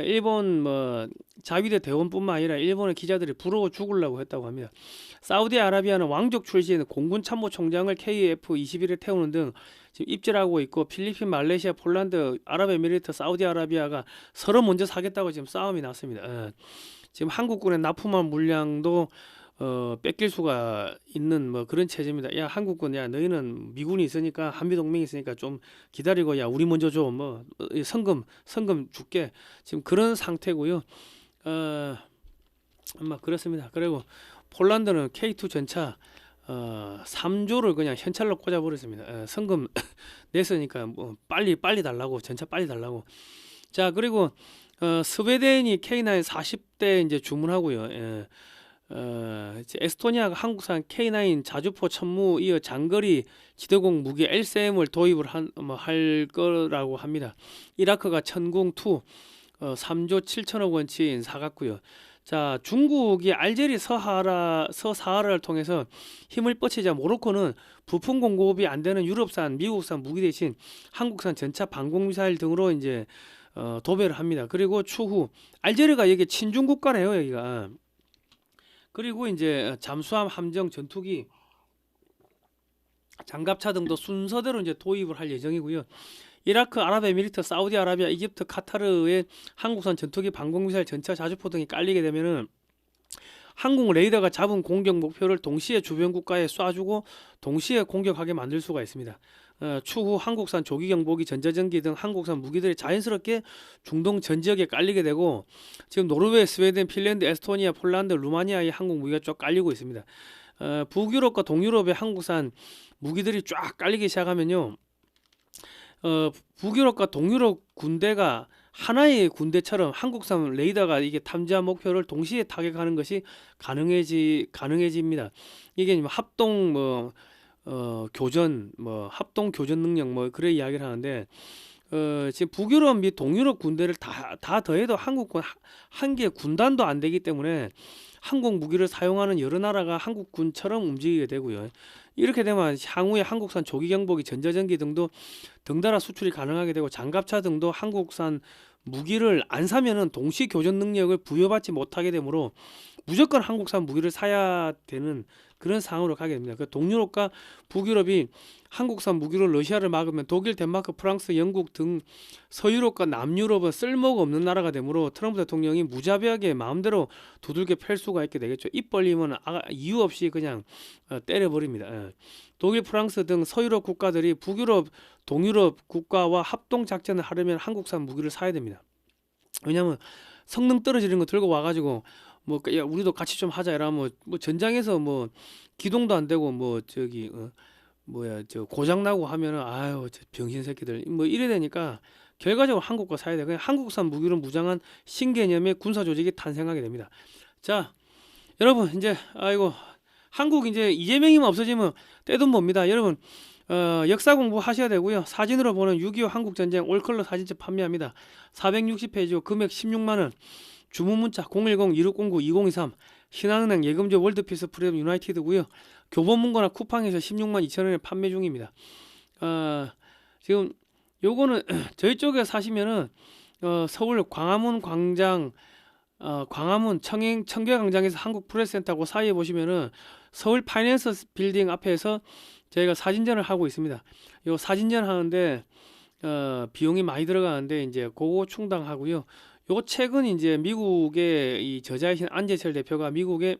일본 뭐 자위대 대원뿐만 아니라 일본의 기자들이 부러워 죽으려고 했다고 합니다. 사우디아라비아는 왕족 출신 공군 참모총장을 KF-21에 태우는 등 지금 입질하고 있고, 필리핀, 말레이시아, 폴란드, 아랍에미리트, 사우디아라비아가 서로 먼저 사겠다고 지금 싸움이 났습니다. 지금 한국군의 납품한 물량도 뺏길 수가 있는 뭐 그런 체제입니다. 야, 한국군, 야, 너희는 미군이 있으니까, 한미동맹이 있으니까 좀 기다리고, 야, 우리 먼저 줘, 뭐 성금 줄게, 지금 그런 상태고요. 아마 그렇습니다. 그리고 폴란드는 K2 전차 3조를 그냥 현찰로 꽂아버렸습니다. 성금 냈으니까 뭐 빨리 달라고, 전차 빨리 달라고. 자, 그리고 스웨덴이 K9 40대 이제 주문하고요. 이제 에스토니아가 한국산 K9 자주포 천무 이어 장거리 지대공 무기 LCM을 도입을 할 거라고 합니다. 이라크가 천궁2 3조 7천억 원치 사갔고요. 자, 중국이 알제리 서사하라를 통해서 힘을 뻗치자 모로코는 부품 공급이 안 되는 유럽산, 미국산 무기 대신 한국산 전차, 방공미사일 등으로 이제 도배를 합니다. 그리고 추후 알제리가 여기 친중 국가네요, 여기가. 그리고 이제 잠수함, 함정, 전투기, 장갑차 등도 순서대로 이제 도입을 할 예정이고요. 이라크, 아랍에미리트, 사우디아라비아, 이집트, 카타르의 한국산 전투기, 방공미사일, 전차, 자주포 등이 깔리게 되면은 한국 레이더가 잡은 공격 목표를 동시에 주변 국가에 쏴주고 동시에 공격하게 만들 수가 있습니다. 추후 한국산 조기경보기, 전자전기 등 한국산 무기들이 자연스럽게 중동 전 지역에 깔리게 되고, 지금 노르웨이, 스웨덴, 핀란드, 에스토니아, 폴란드, 루마니아의 한국 무기가 쫙 깔리고 있습니다. 북유럽과 동유럽의 한국산 무기들이 쫙 깔리기 시작하면요, 북유럽과 동유럽 군대가 하나의 군대처럼 한국산 레이더가 이게 탐지한 목표를 동시에 타격하는 것이 가능해집니다. 이게 합동 교전, 합동 교전 능력 그래 이야기를 하는데, 지금 북유럽 및 동유럽 군대를 다 더해도 한국군 한 개 군단도 안 되기 때문에 한국 무기를 사용하는 여러 나라가 한국군처럼 움직이게 되고요. 이렇게 되면 향후에 한국산 조기경보기, 전자전기 등도 덩달아 수출이 가능하게 되고, 장갑차 등도 한국산 무기를 안 사면은 동시 교전 능력을 부여받지 못하게 되므로 무조건 한국산 무기를 사야 되는 그런 상황으로 가게 됩니다. 그 동유럽과 북유럽이 한국산 무기로 러시아를 막으면 독일, 덴마크, 프랑스, 영국 등 서유럽과 남유럽은 쓸모가 없는 나라가 되므로 트럼프 대통령이 무자비하게 마음대로 두들겨 팰 수가 있게 되겠죠. 입 벌리면 이유 없이 그냥 때려버립니다. 독일, 프랑스 등 서유럽 국가들이 북유럽, 동유럽 국가와 합동 작전을 하려면 한국산 무기를 사야 됩니다. 왜냐하면 성능 떨어지는 거 들고 와가지고 야, 우리도 같이 좀 하자 이러면 전장에서 기동도 안 되고 저 고장 나고 하면은 아유, 저 병신 새끼들 이래 되니까 결과적으로 한국 거 사야 돼. 그냥 한국산 무기로 무장한 신개념의 군사 조직이 탄생하게 됩니다. 자, 여러분, 이제 한국 이제 이재명이만 없어지면 떼돈 봅니다. 여러분, 역사 공부 하셔야 되고요. 사진으로 보는 6.25 한국전쟁 올컬러 사진첩 판매합니다. 460페이지, 금액 16만원, 주문 문자 010-2609-2023, 신한은행, 예금조, 월드피스, 프리덤, 유나이티드고요. 교보문고나 쿠팡에서 16만 2천원에 판매 중입니다. 지금 요거는 저희 쪽에 사시면은 서울 광화문 광장, 광화문 청계광장에서 한국프레스센터하고 사이에 보시면은 서울 파이낸스 빌딩 앞에서 저희가 사진전을 하고 있습니다. 요 사진전 하는데 비용이 많이 들어가는데 이제 그거 충당하고요. 요 책은 이제 미국의 이 저자이신 안재철 대표가 미국의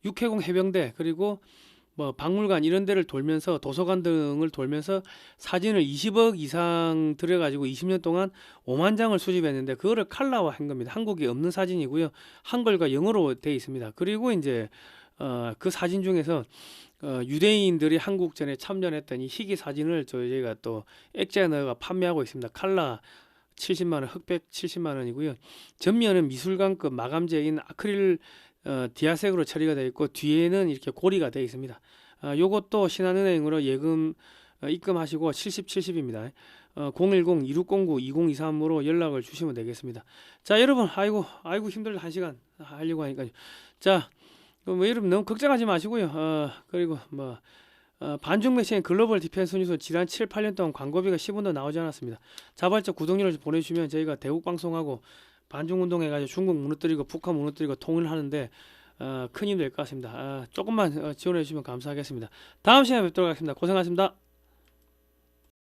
육해공 해병대, 그리고 박물관 이런 데를 돌면서, 도서관 등을 돌면서 사진을 20억 이상 들여가지고 20년 동안 5만 장을 수집했는데 그거를 칼라화한 겁니다. 한국에 없는 사진이고요. 한글과 영어로 되어 있습니다. 그리고 이제 그 사진 중에서 유대인들이 한국전에 참전했던 이 희귀 사진을 저희가 또 액자에 넣어가 판매하고 있습니다. 칼라 70만원, 흑백 70만원이고요. 전면은 미술관급 마감재인 아크릴 디아색으로 처리가 되어 있고, 뒤에는 이렇게 고리가 되어 있습니다. 요것도 신한은행으로 예금 입금하시고 70입니다. 010-2609-2023으로 연락을 주시면 되겠습니다. 자, 여러분, 아이고 힘들다, 1시간 하려고 하니까요. 자, 여러분 너무 걱정하지 마시고요. 그리고 반중 매체인 글로벌 디펜스 뉴스 지난 7, 8년 동안 광고비가 10원도 나오지 않았습니다. 자발적 구독료를 보내주시면 저희가 대국 방송하고 반중 운동해가지고 중국 무너뜨리고 북한 무너뜨리고 통일하는데 큰 힘이 될 것 같습니다. 조금만 지원해 주시면 감사하겠습니다. 다음 시간에 뵙도록 하겠습니다. 고생하셨습니다.